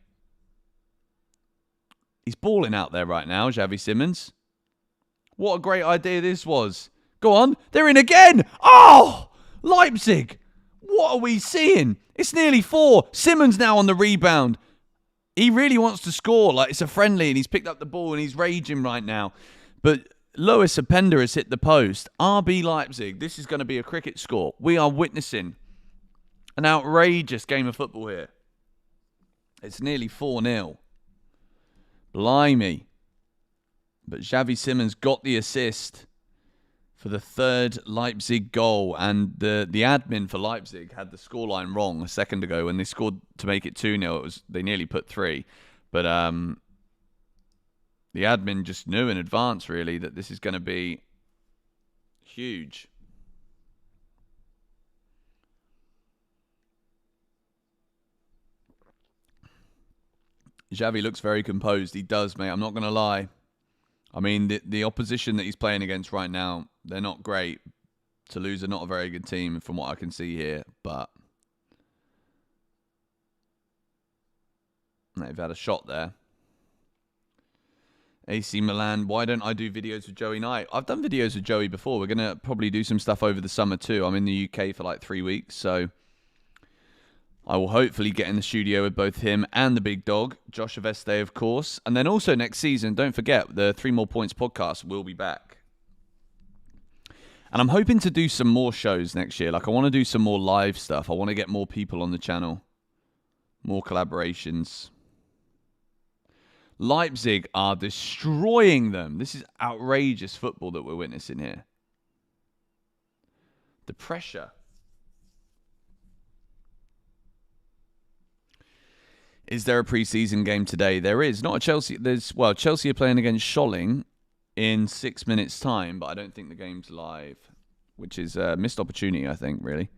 He's balling out there right now, Xavi Simons. What a great idea this was. Go on. They're in again. Oh, Leipzig. What are we seeing? It's nearly 4. Simons now on the rebound. He really wants to score. Like, it's a friendly, and he's picked up the ball, and he's raging right now. But Lois Openda has hit the post. RB Leipzig. This is going to be a cricket score. We are witnessing an outrageous game of football here. It's nearly 4-0. Blimey. But Xavi Simons got the assist for the 3rd Leipzig goal. And the admin for Leipzig had the scoreline wrong a second ago. When they scored to make it 2-0, they nearly put 3. But the admin just knew in advance, really, that this is going to be huge. Xavi looks very composed. He does, mate. I'm not going to lie. I mean, the opposition that he's playing against right now, they're not great. Toulouse are not a very good team from what I can see here, but they've had a shot there. AC Milan, why don't I do videos with Joey Knight? I've done videos with Joey before. We're going to probably do some stuff over the summer too. I'm in the UK for like 3 weeks, so I will hopefully get in the studio with both him and the big dog, Josh Aveste, of course. And then also next season, don't forget, the 3 More Points podcast will be back. And I'm hoping to do some more shows next year. Like, I want to do some more live stuff. I want to get more people on the channel. More collaborations. Leipzig are destroying them. This is outrageous football that we're witnessing here. The pressure. Is there a pre-season game today? There is. Not a Chelsea. Chelsea are playing against Scholling in 6 minutes' time, but I don't think the game's live, which is a missed opportunity, I think, really.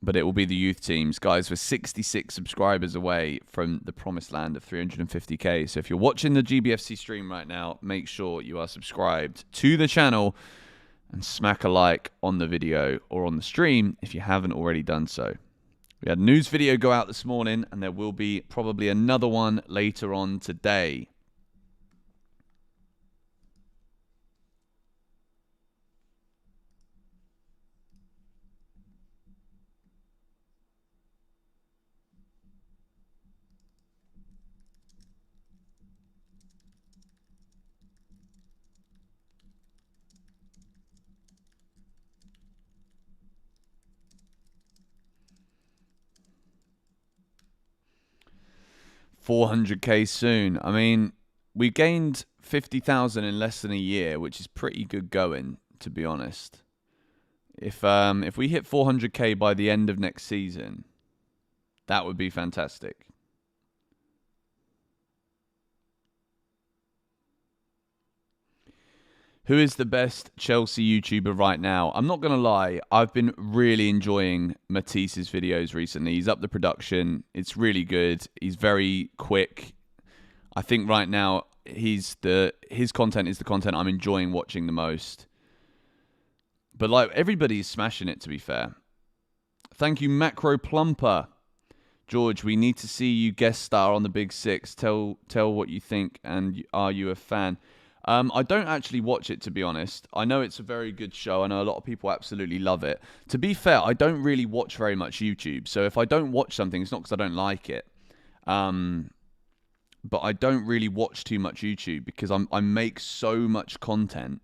But it will be the youth teams. Guys, we're 66 subscribers away from the promised land of 350k. So if you're watching the GBFC stream right now, make sure you are subscribed to the channel and smack a like on the video or on the stream if you haven't already done so. We had a news video go out this morning, and there will be probably another one later on today. $400k soon. I mean, we gained 50,000 in less than a year, which is pretty good going, to be honest. If we hit 400k by the end of next season, that would be fantastic. Who is the best Chelsea YouTuber right now? I'm not going to lie. I've been really enjoying Matisse's videos recently. He's up the production. It's really good. He's very quick. I think right now his content is the content I'm enjoying watching the most. But like, everybody's smashing it, to be fair. Thank you, Macro Plumper. George, we need to see you guest star on the Big Six. Tell what you think, and are you a fan? I don't actually watch it, to be honest. I know it's a very good show. I know a lot of people absolutely love it. To be fair, I don't really watch very much YouTube. So if I don't watch something, it's not because I don't like it. But I don't really watch too much YouTube because I make so much content.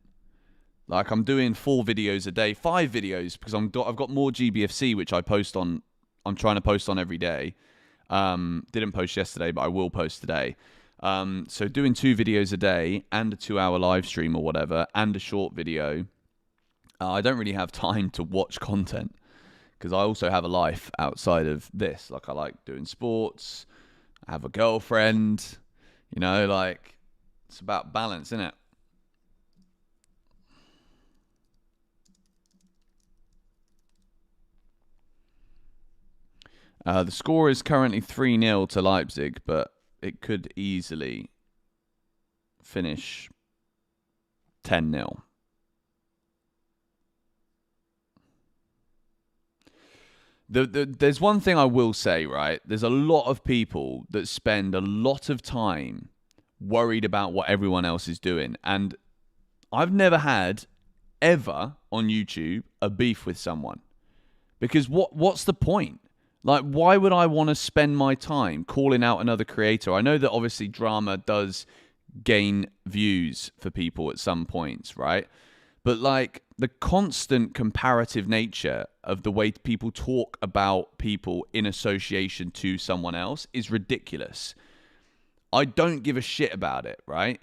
Like, I'm doing 4 videos a day, 5 videos, because I've got more GBFC, which I post on. I'm trying to post on every day. Didn't post yesterday, but I will post today. So doing 2 videos a day and a 2-hour live stream or whatever and a short video, I don't really have time to watch content because I also have a life outside of this. Like, I like doing sports. I have a girlfriend, like, it's about balance, isn't it? The score is currently 3-0 to Leipzig, but it could easily finish 10-0. There's one thing I will say, right? There's a lot of people that spend a lot of time worried about what everyone else is doing. And I've never had, ever, on YouTube, a beef with someone. Because what's the point? Like, why would I want to spend my time calling out another creator? I know that obviously drama does gain views for people at some points, right? But like, the constant comparative nature of the way people talk about people in association to someone else is ridiculous. I don't give a shit about it, right?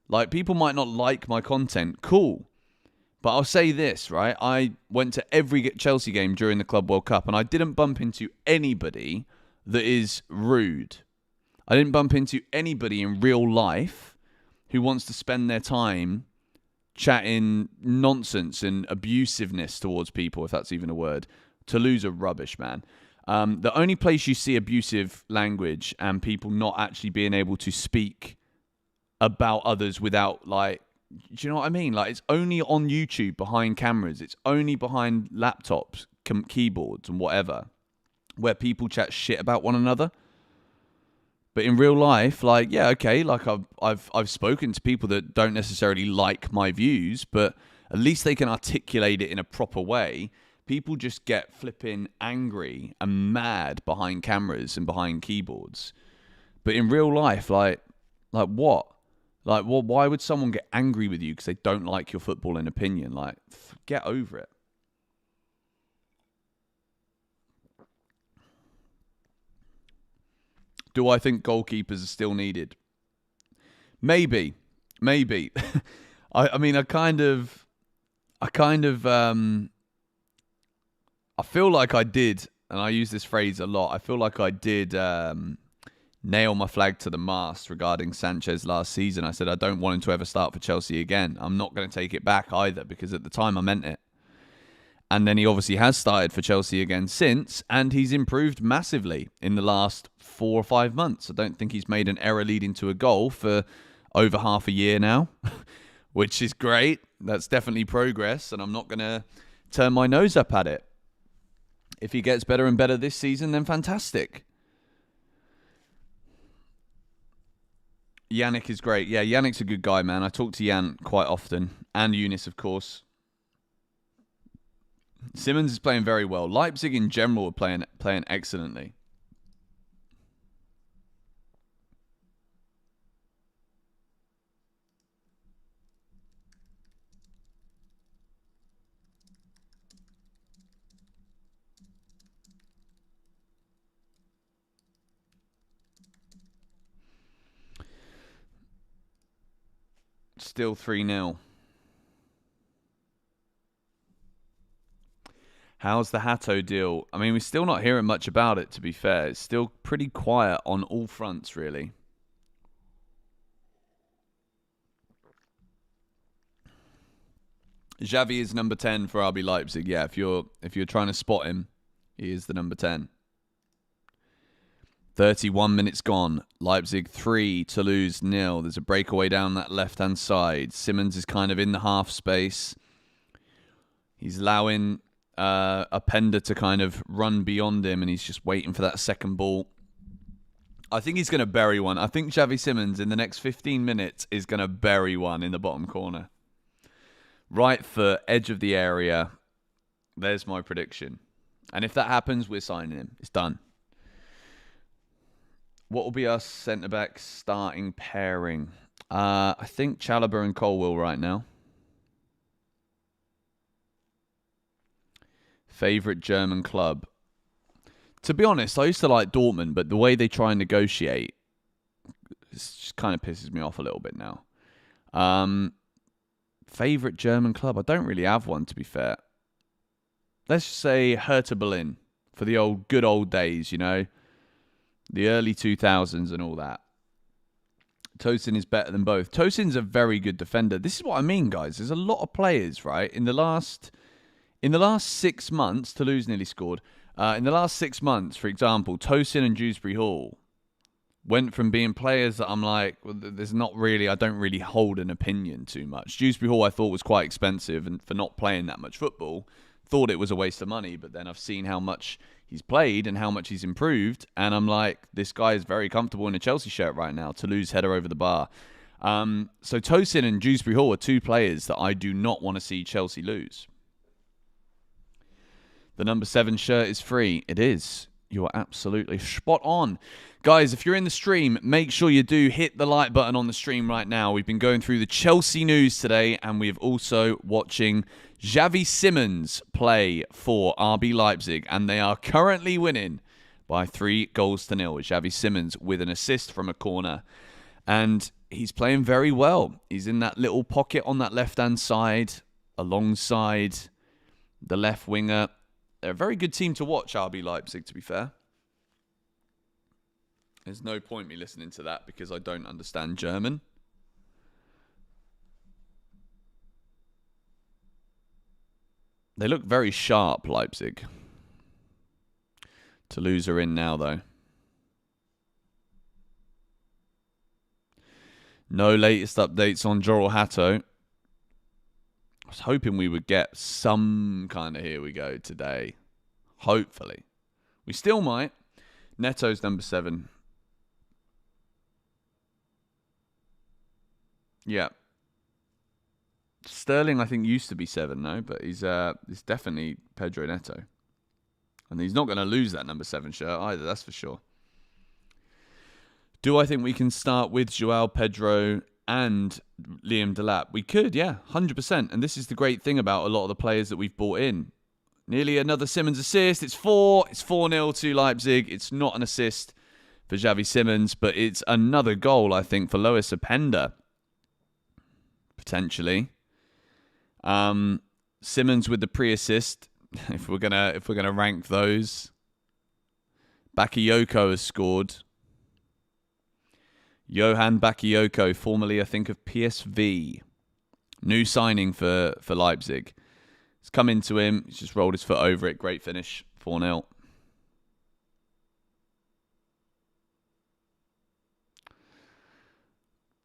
Like, people might not like my content. Cool. But I'll say this, right? I went to every Chelsea game during the Club World Cup, and I didn't bump into anybody that is rude. I didn't bump into anybody in real life who wants to spend their time chatting nonsense and abusiveness towards people, if that's even a word. Toulouse are rubbish, man. The only place you see abusive language and people not actually being able to speak about others without, like, do you know what I mean? Like, it's only on YouTube behind cameras. It's only behind laptops, keyboards and whatever, where people chat shit about one another. But in real life, like, yeah, okay, like I've spoken to people that don't necessarily like my views, but at least they can articulate it in a proper way. People just get flipping angry and mad behind cameras and behind keyboards. But in real life, like what? Like, well, why would someone get angry with you because they don't like your footballing opinion? Like, get over it. Do I think goalkeepers are still needed? Maybe. I mean, I feel like I did, and I use this phrase a lot. I feel like I did nail my flag to the mast regarding Sanchez last season. I said I don't want him to ever start for Chelsea again. I'm not going to take it back either, because at the time I meant it. And then he obviously has started for Chelsea again since, and he's improved massively in the last 4 or 5 months. I don't think he's made an error leading to a goal for over half a year now, which is great. That's definitely progress, and I'm not going to turn my nose up at it. If he gets better and better this season, then fantastic. Yannick is great. Yeah, Yannick's a good guy, man. I talk to Yan quite often, and Eunice, of course. Simons is playing very well. Leipzig in general are playing excellently. Still 3-0. How's the Hatau deal? I mean, we're still not hearing much about it, to be fair. It's still pretty quiet on all fronts, really. Xavi is number 10 for RB Leipzig. Yeah, if you're trying to spot him, he is the number 10. 31 minutes gone. Leipzig 3, Toulouse 0. There's a breakaway down that left-hand side. Simons is kind of in the half space. He's allowing Openda to kind of run beyond him, and he's just waiting for that second ball. I think he's going to bury one. I think Xavi Simons in the next 15 minutes is going to bury one in the bottom corner. Right foot, edge of the area. There's my prediction. And if that happens, we're signing him. It's done. What will be our centre-back starting pairing? I think Chalobah and Colwill right now. Favourite German club? To be honest, I used to like Dortmund, but the way they try and negotiate, it just kind of pisses me off a little bit now. Favourite German club? I don't really have one, to be fair. Let's just say Hertha Berlin for the good old days, you know, the early 2000s and all that. Tosin is better than both. Tosin's a very good defender. This is what I mean, guys. There's a lot of players, right? In the last 6 months, Toulouse nearly scored. In the last 6 months, for example, Tosin and Dewsbury-Hall went from being players that I'm like, well, I don't really hold an opinion too much. Dewsbury-Hall I thought was quite expensive, and for not playing that much football, thought it was a waste of money. But then I've seen how much he's played and how much he's improved, and I'm like, this guy is very comfortable in a Chelsea shirt right now. Toulouse header over the bar. So Tosin and Dewsbury-Hall are two players that I do not want to see Chelsea lose. The number 7 shirt is free. It is. You are absolutely spot on. Guys, if you're in the stream, make sure you do hit the like button on the stream right now. We've been going through the Chelsea news today, and we've also watching Xavi Simons play for RB Leipzig, and they are currently winning by 3-0. Xavi Simons with an assist from a corner, and he's playing very well. He's in that little pocket on that left-hand side, alongside the left winger. They're a very good team to watch, RB Leipzig, to be fair. There's no point me listening to that because I don't understand German. They look very sharp, Leipzig. Toulouse are in now, though. No latest updates on Jorel Hatto. I was hoping we would get some kind of here we go today. Hopefully. We still might. Neto's number 7. Yeah. Sterling, I think, used to be 7, no? But he's definitely Pedro Neto. And he's not going to lose that number 7 shirt either, that's for sure. Do I think we can start with Joao Pedro and Liam Delap? We could, yeah, 100%. And this is the great thing about a lot of the players that we've bought in. Nearly another Simons assist. It's 4-0 to Leipzig. It's not an assist for Xavi Simons, but it's another goal, I think, for Lois Openda. Potentially. Simons with the pre-assist. If we're gonna rank those, Bakayoko has scored. Johan Bakayoko, formerly I think of PSV, new signing for Leipzig. It's come into him. He's just rolled his foot over it. Great finish, 4-0.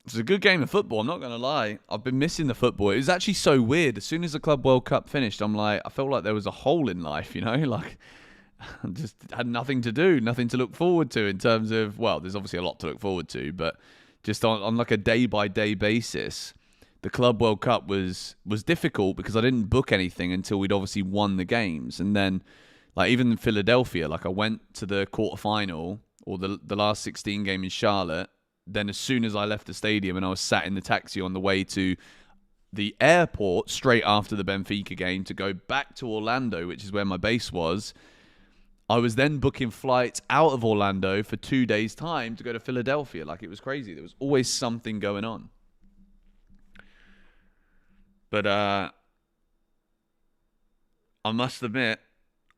It's a good game of football, I'm not going to lie. I've been missing the football. It was actually so weird. As soon as the Club World Cup finished, I felt like there was a hole in life, you know? Like, I just had nothing to do, nothing to look forward to in terms of, well, there's obviously a lot to look forward to, but just on like a day-by-day basis, the Club World Cup was difficult because I didn't book anything until we'd obviously won the games. And then, like, even in Philadelphia, like, I went to the quarterfinal or the last 16 game in Charlotte. Then as soon as I left the stadium and I was sat in the taxi on the way to the airport straight after the Benfica game to go back to Orlando, which is where my base was, I was then booking flights out of Orlando for 2 days' time to go to Philadelphia. Like, it was crazy. There was always something going on. But I must admit,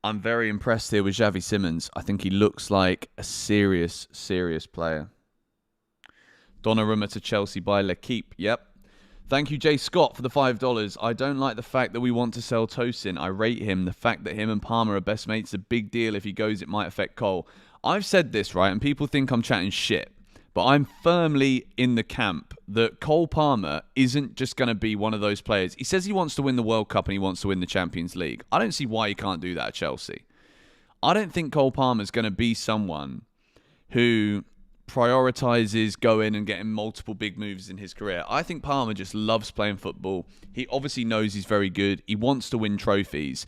I'm very impressed here with Xavi Simons. I think he looks like a serious, serious player. Donnarumma to Chelsea by L'Equipe. Yep. Thank you, Jay Scott, for the $5. I don't like the fact that we want to sell Tosin. I rate him. The fact that him and Palmer are best mates is a big deal. If he goes, it might affect Cole. I've said this, right, and people think I'm chatting shit, but I'm firmly in the camp that Cole Palmer isn't just going to be one of those players. He says he wants to win the World Cup and he wants to win the Champions League. I don't see why he can't do that at Chelsea. I don't think Cole Palmer is going to be someone who prioritizes going and getting multiple big moves in his career. I think Palmer just loves playing football. He obviously knows he's very good. He wants to win trophies.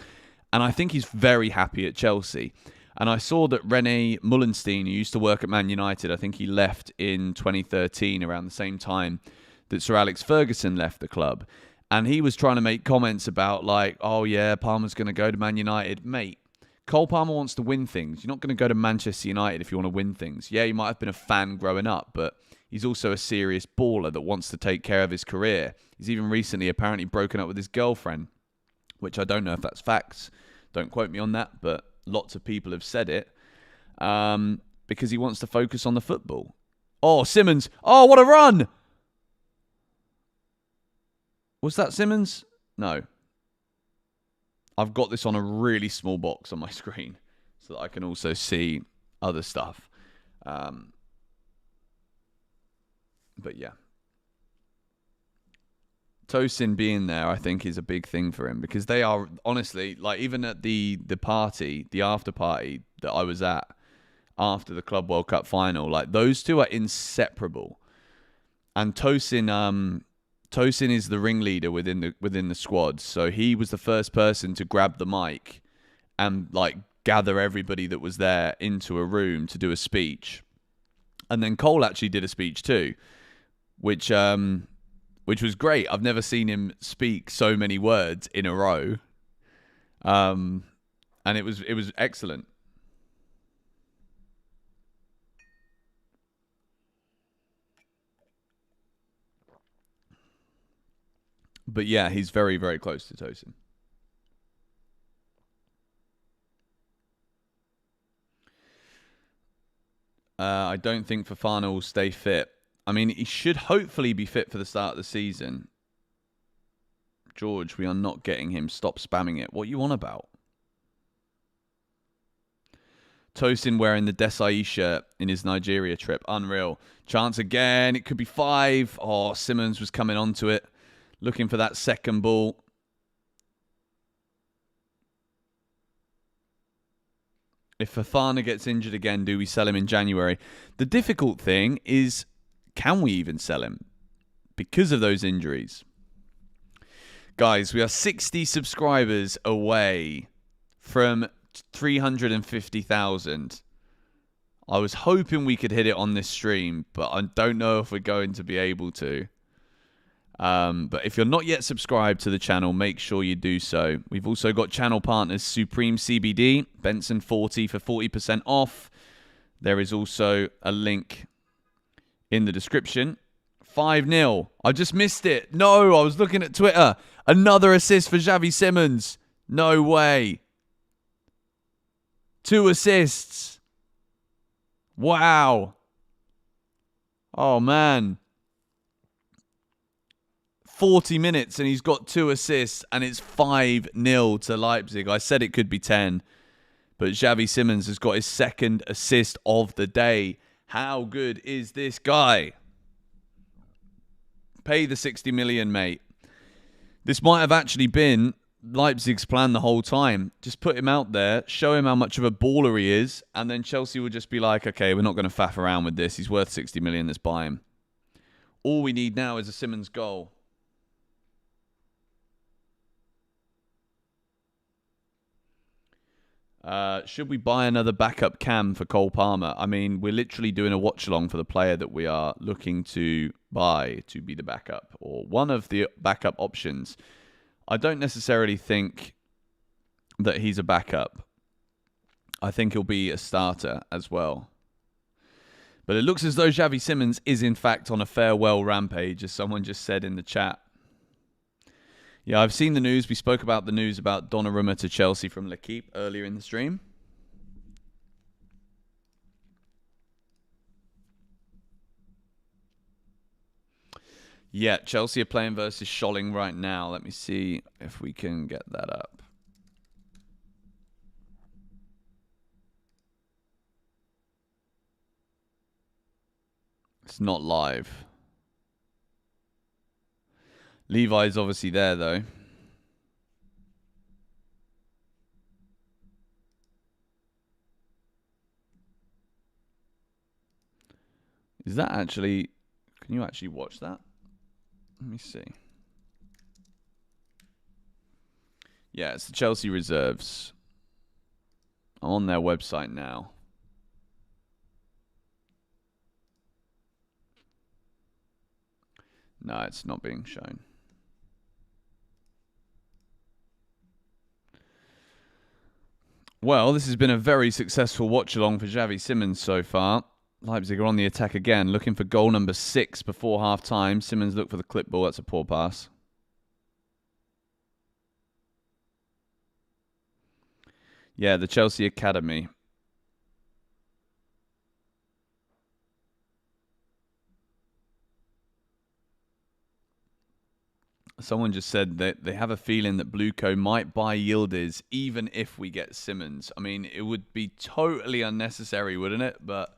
And I think he's very happy at Chelsea. And I saw that Rene Mullenstein, who used to work at Man United, I think he left in 2013 around the same time that Sir Alex Ferguson left the club. And he was trying to make comments about like, oh yeah, Palmer's going to go to Man United. Mate, Cole Palmer wants to win things. You're not going to go to Manchester United if you want to win things. Yeah, he might have been a fan growing up, but he's also a serious baller that wants to take care of his career. He's even recently apparently broken up with his girlfriend, which I don't know if that's facts. Don't quote me on that, but lots of people have said it because he wants to focus on the football. Oh, Simons. Oh, what a run. Was that Simons? No. I've got this on a really small box on my screen so that I can also see other stuff. But yeah. Tosin being there, I think, is a big thing for him because they are, honestly, like even at the party, the after party that I was at after the Club World Cup final, like those two are inseparable. And Tosin is the ringleader within the squad, so he was the first person to grab the mic and like gather everybody that was there into a room to do a speech. And then Cole actually did a speech too, which was great. I've never seen him speak so many words in a row, and it was excellent. But yeah, he's very, very close to Tosin. I don't think Fofana will stay fit. I mean, he should hopefully be fit for the start of the season. George, we are not getting him. Stop spamming it. What are you on about? Tosin wearing the Desai shirt in his Nigeria trip. Unreal. Chance again. It could be 5. Oh, Simons was coming onto it. Looking for that second ball. If Fofana gets injured again, do we sell him in January? The difficult thing is, can we even sell him? because of those injuries. Guys, we are 60 subscribers away from 350,000. I was hoping we could hit it on this stream, but I don't know if we're going to be able to. But if you're not yet subscribed to the channel, make sure you do so. We've also got channel partners Supreme CBD, Benson 40 for 40% off. There is also a link in the description. 5-0. I just missed it. No, I was looking at Twitter. Another assist for Xavi Simons. No way. 2 assists. Wow. Oh, man. 40 minutes and he's got 2 assists and it's 5-0 to Leipzig. I said it could be 10, but Xavi Simons has got his 2nd assist of the day. How good is this guy? Pay the 60 million, mate. This might have actually been Leipzig's plan the whole time. Just put him out there, show him how much of a baller he is, and then Chelsea will just be like, okay, we're not going to faff around with this. He's worth 60 million, let's buy him. All we need now is a Simons goal. Should we buy another backup cam for Cole Palmer? I mean, we're literally doing a watch-along for the player that we are looking to buy to be the backup, or one of the backup options. I don't necessarily think that he's a backup. I think he'll be a starter as well. But it looks as though Xavi Simons is in fact on a farewell rampage, as someone just said in the chat. Yeah, I've seen the news. We spoke about the news about Donnarumma to Chelsea from L'Equipe earlier in the stream. Yeah, Chelsea are playing versus Watchalong right now. Let me see if we can get that up. It's not live. Levi's obviously there, though. Is that actually... Can you actually watch that? Let me see. Yeah, it's the Chelsea reserves. I'm on their website now. No, it's not being shown. Well, this has been a very successful watch-along for Xavi Simons so far. Leipzig are on the attack again, looking for goal number 6 before half-time. Simons looked for the clip ball. That's a poor pass. Yeah, the Chelsea Academy. Someone just said that they have a feeling that Blueco might buy Yildiz even if we get Simons. I mean, it would be totally unnecessary, wouldn't it? But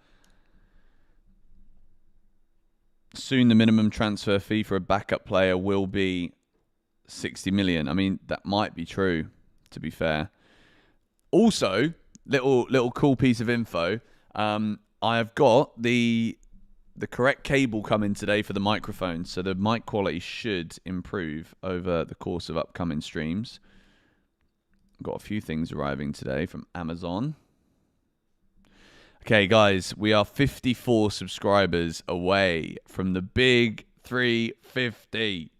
soon the minimum transfer fee for a backup player will be 60 million. I mean, that might be true, to be fair. Also, little cool piece of info. I have got the correct cable coming today for the microphone, so the mic quality should improve over the course of upcoming streams. Got a few things arriving today from Amazon. Okay, guys, we are 54 subscribers away from the big 350.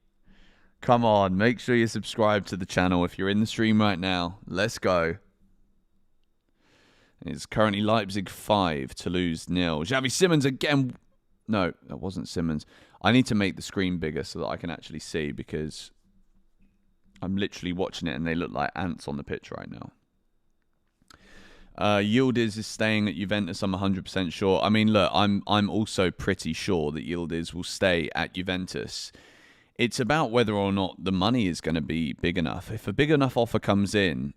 Come on, make sure you subscribe to the channel if you're in the stream right now. Let's go. It's currently Leipzig 5, Toulouse 0. Xavi Simons again. No, that wasn't Simons. I need to make the screen bigger so that I can actually see, because I'm literally watching it and they look like ants on the pitch right now. Yildiz is staying at Juventus. I'm 100% sure. I mean, look, I'm also pretty sure that Yildiz will stay at Juventus. It's about whether or not the money is going to be big enough. If a big enough offer comes in,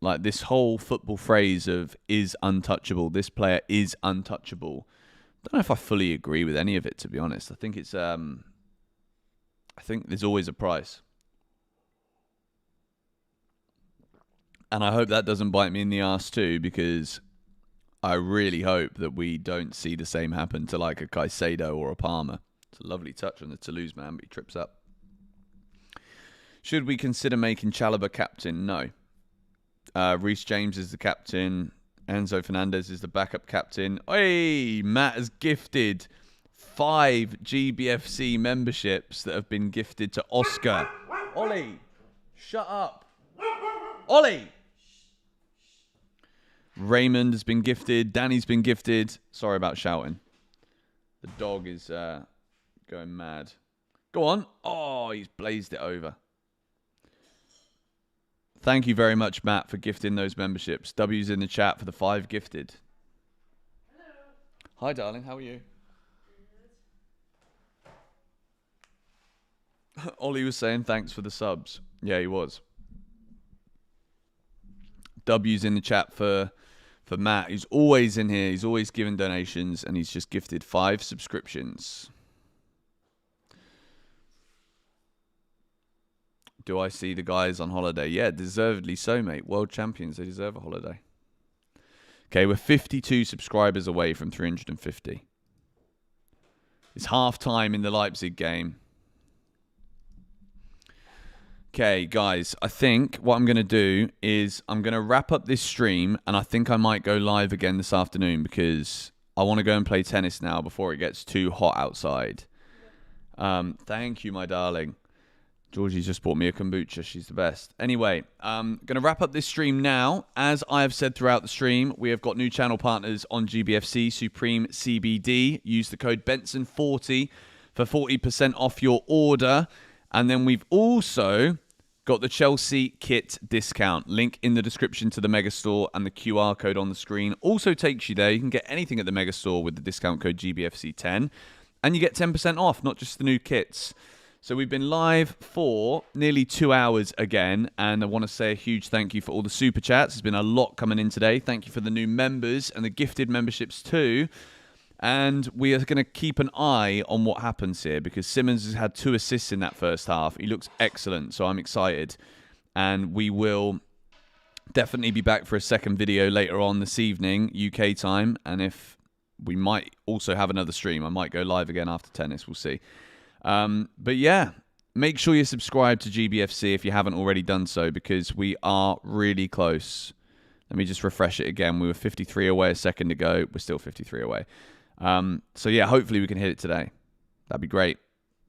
like this whole football phrase of is untouchable, this player is untouchable, I don't know if I fully agree with any of it, to be honest. I think it's I think there's always a price. And I hope that doesn't bite me in the arse too, because I really hope that we don't see the same happen to like a Caicedo or a Palmer. It's a lovely touch on the Toulouse man, but he trips up. Should we consider making Chalobah captain? No. Reece James is the captain. Enzo Fernandez is the backup captain. Hey, Matt has gifted 5 GBFC memberships that have been gifted to Oscar. Ollie, shut up. Ollie! Raymond has been gifted. Danny's been gifted. Sorry about shouting. The dog is going mad. Go on. Oh, he's blazed it over. Thank you very much, Matt, for gifting those memberships. W's in the chat for the 5 gifted. Hello. Hi, darling. How are you? Ollie was saying thanks for the subs. Yeah, he was. W's in the chat for Matt. He's always in here. He's always giving donations, and he's just gifted 5 subscriptions. Do I see the guys on holiday? Yeah, deservedly so, mate. World champions, they deserve a holiday. Okay, we're 52 subscribers away from 350. It's half time in the Leipzig game. Okay, guys, I think what I'm going to do is I'm going to wrap up this stream, and I think I might go live again this afternoon because I want to go and play tennis now before it gets too hot outside. Thank you, my darling. Georgie's just bought me a kombucha. She's the best. Anyway, I'm going to wrap up this stream now. As I have said throughout the stream, we have got new channel partners on GBFC, Supreme CBD. Use the code Benson40 for 40% off your order. And then we've also got the Chelsea kit discount. Link in the description to the Megastore, and the QR code on the screen also takes you there. You can get anything at the Megastore with the discount code GBFC10. And you get 10% off, not just the new kits. So we've been live for nearly 2 hours again, and I want to say a huge thank you for all the super chats. There's been a lot coming in today. Thank you for the new members and the gifted memberships too. And we are going to keep an eye on what happens here because Simons has had 2 assists in that first half. He looks excellent, so I'm excited. And we will definitely be back for a second video later on this evening, UK time. And if we might also have another stream, I might go live again after tennis. We'll see. But yeah, make sure you subscribe to GBFC if you haven't already done so because we are really close. Let me just refresh it again. We were 53 away a second ago. We're still 53 away. So yeah, hopefully we can hit it today. That'd be great.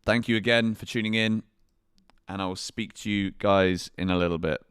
Thank you again for tuning in, and I will speak to you guys in a little bit.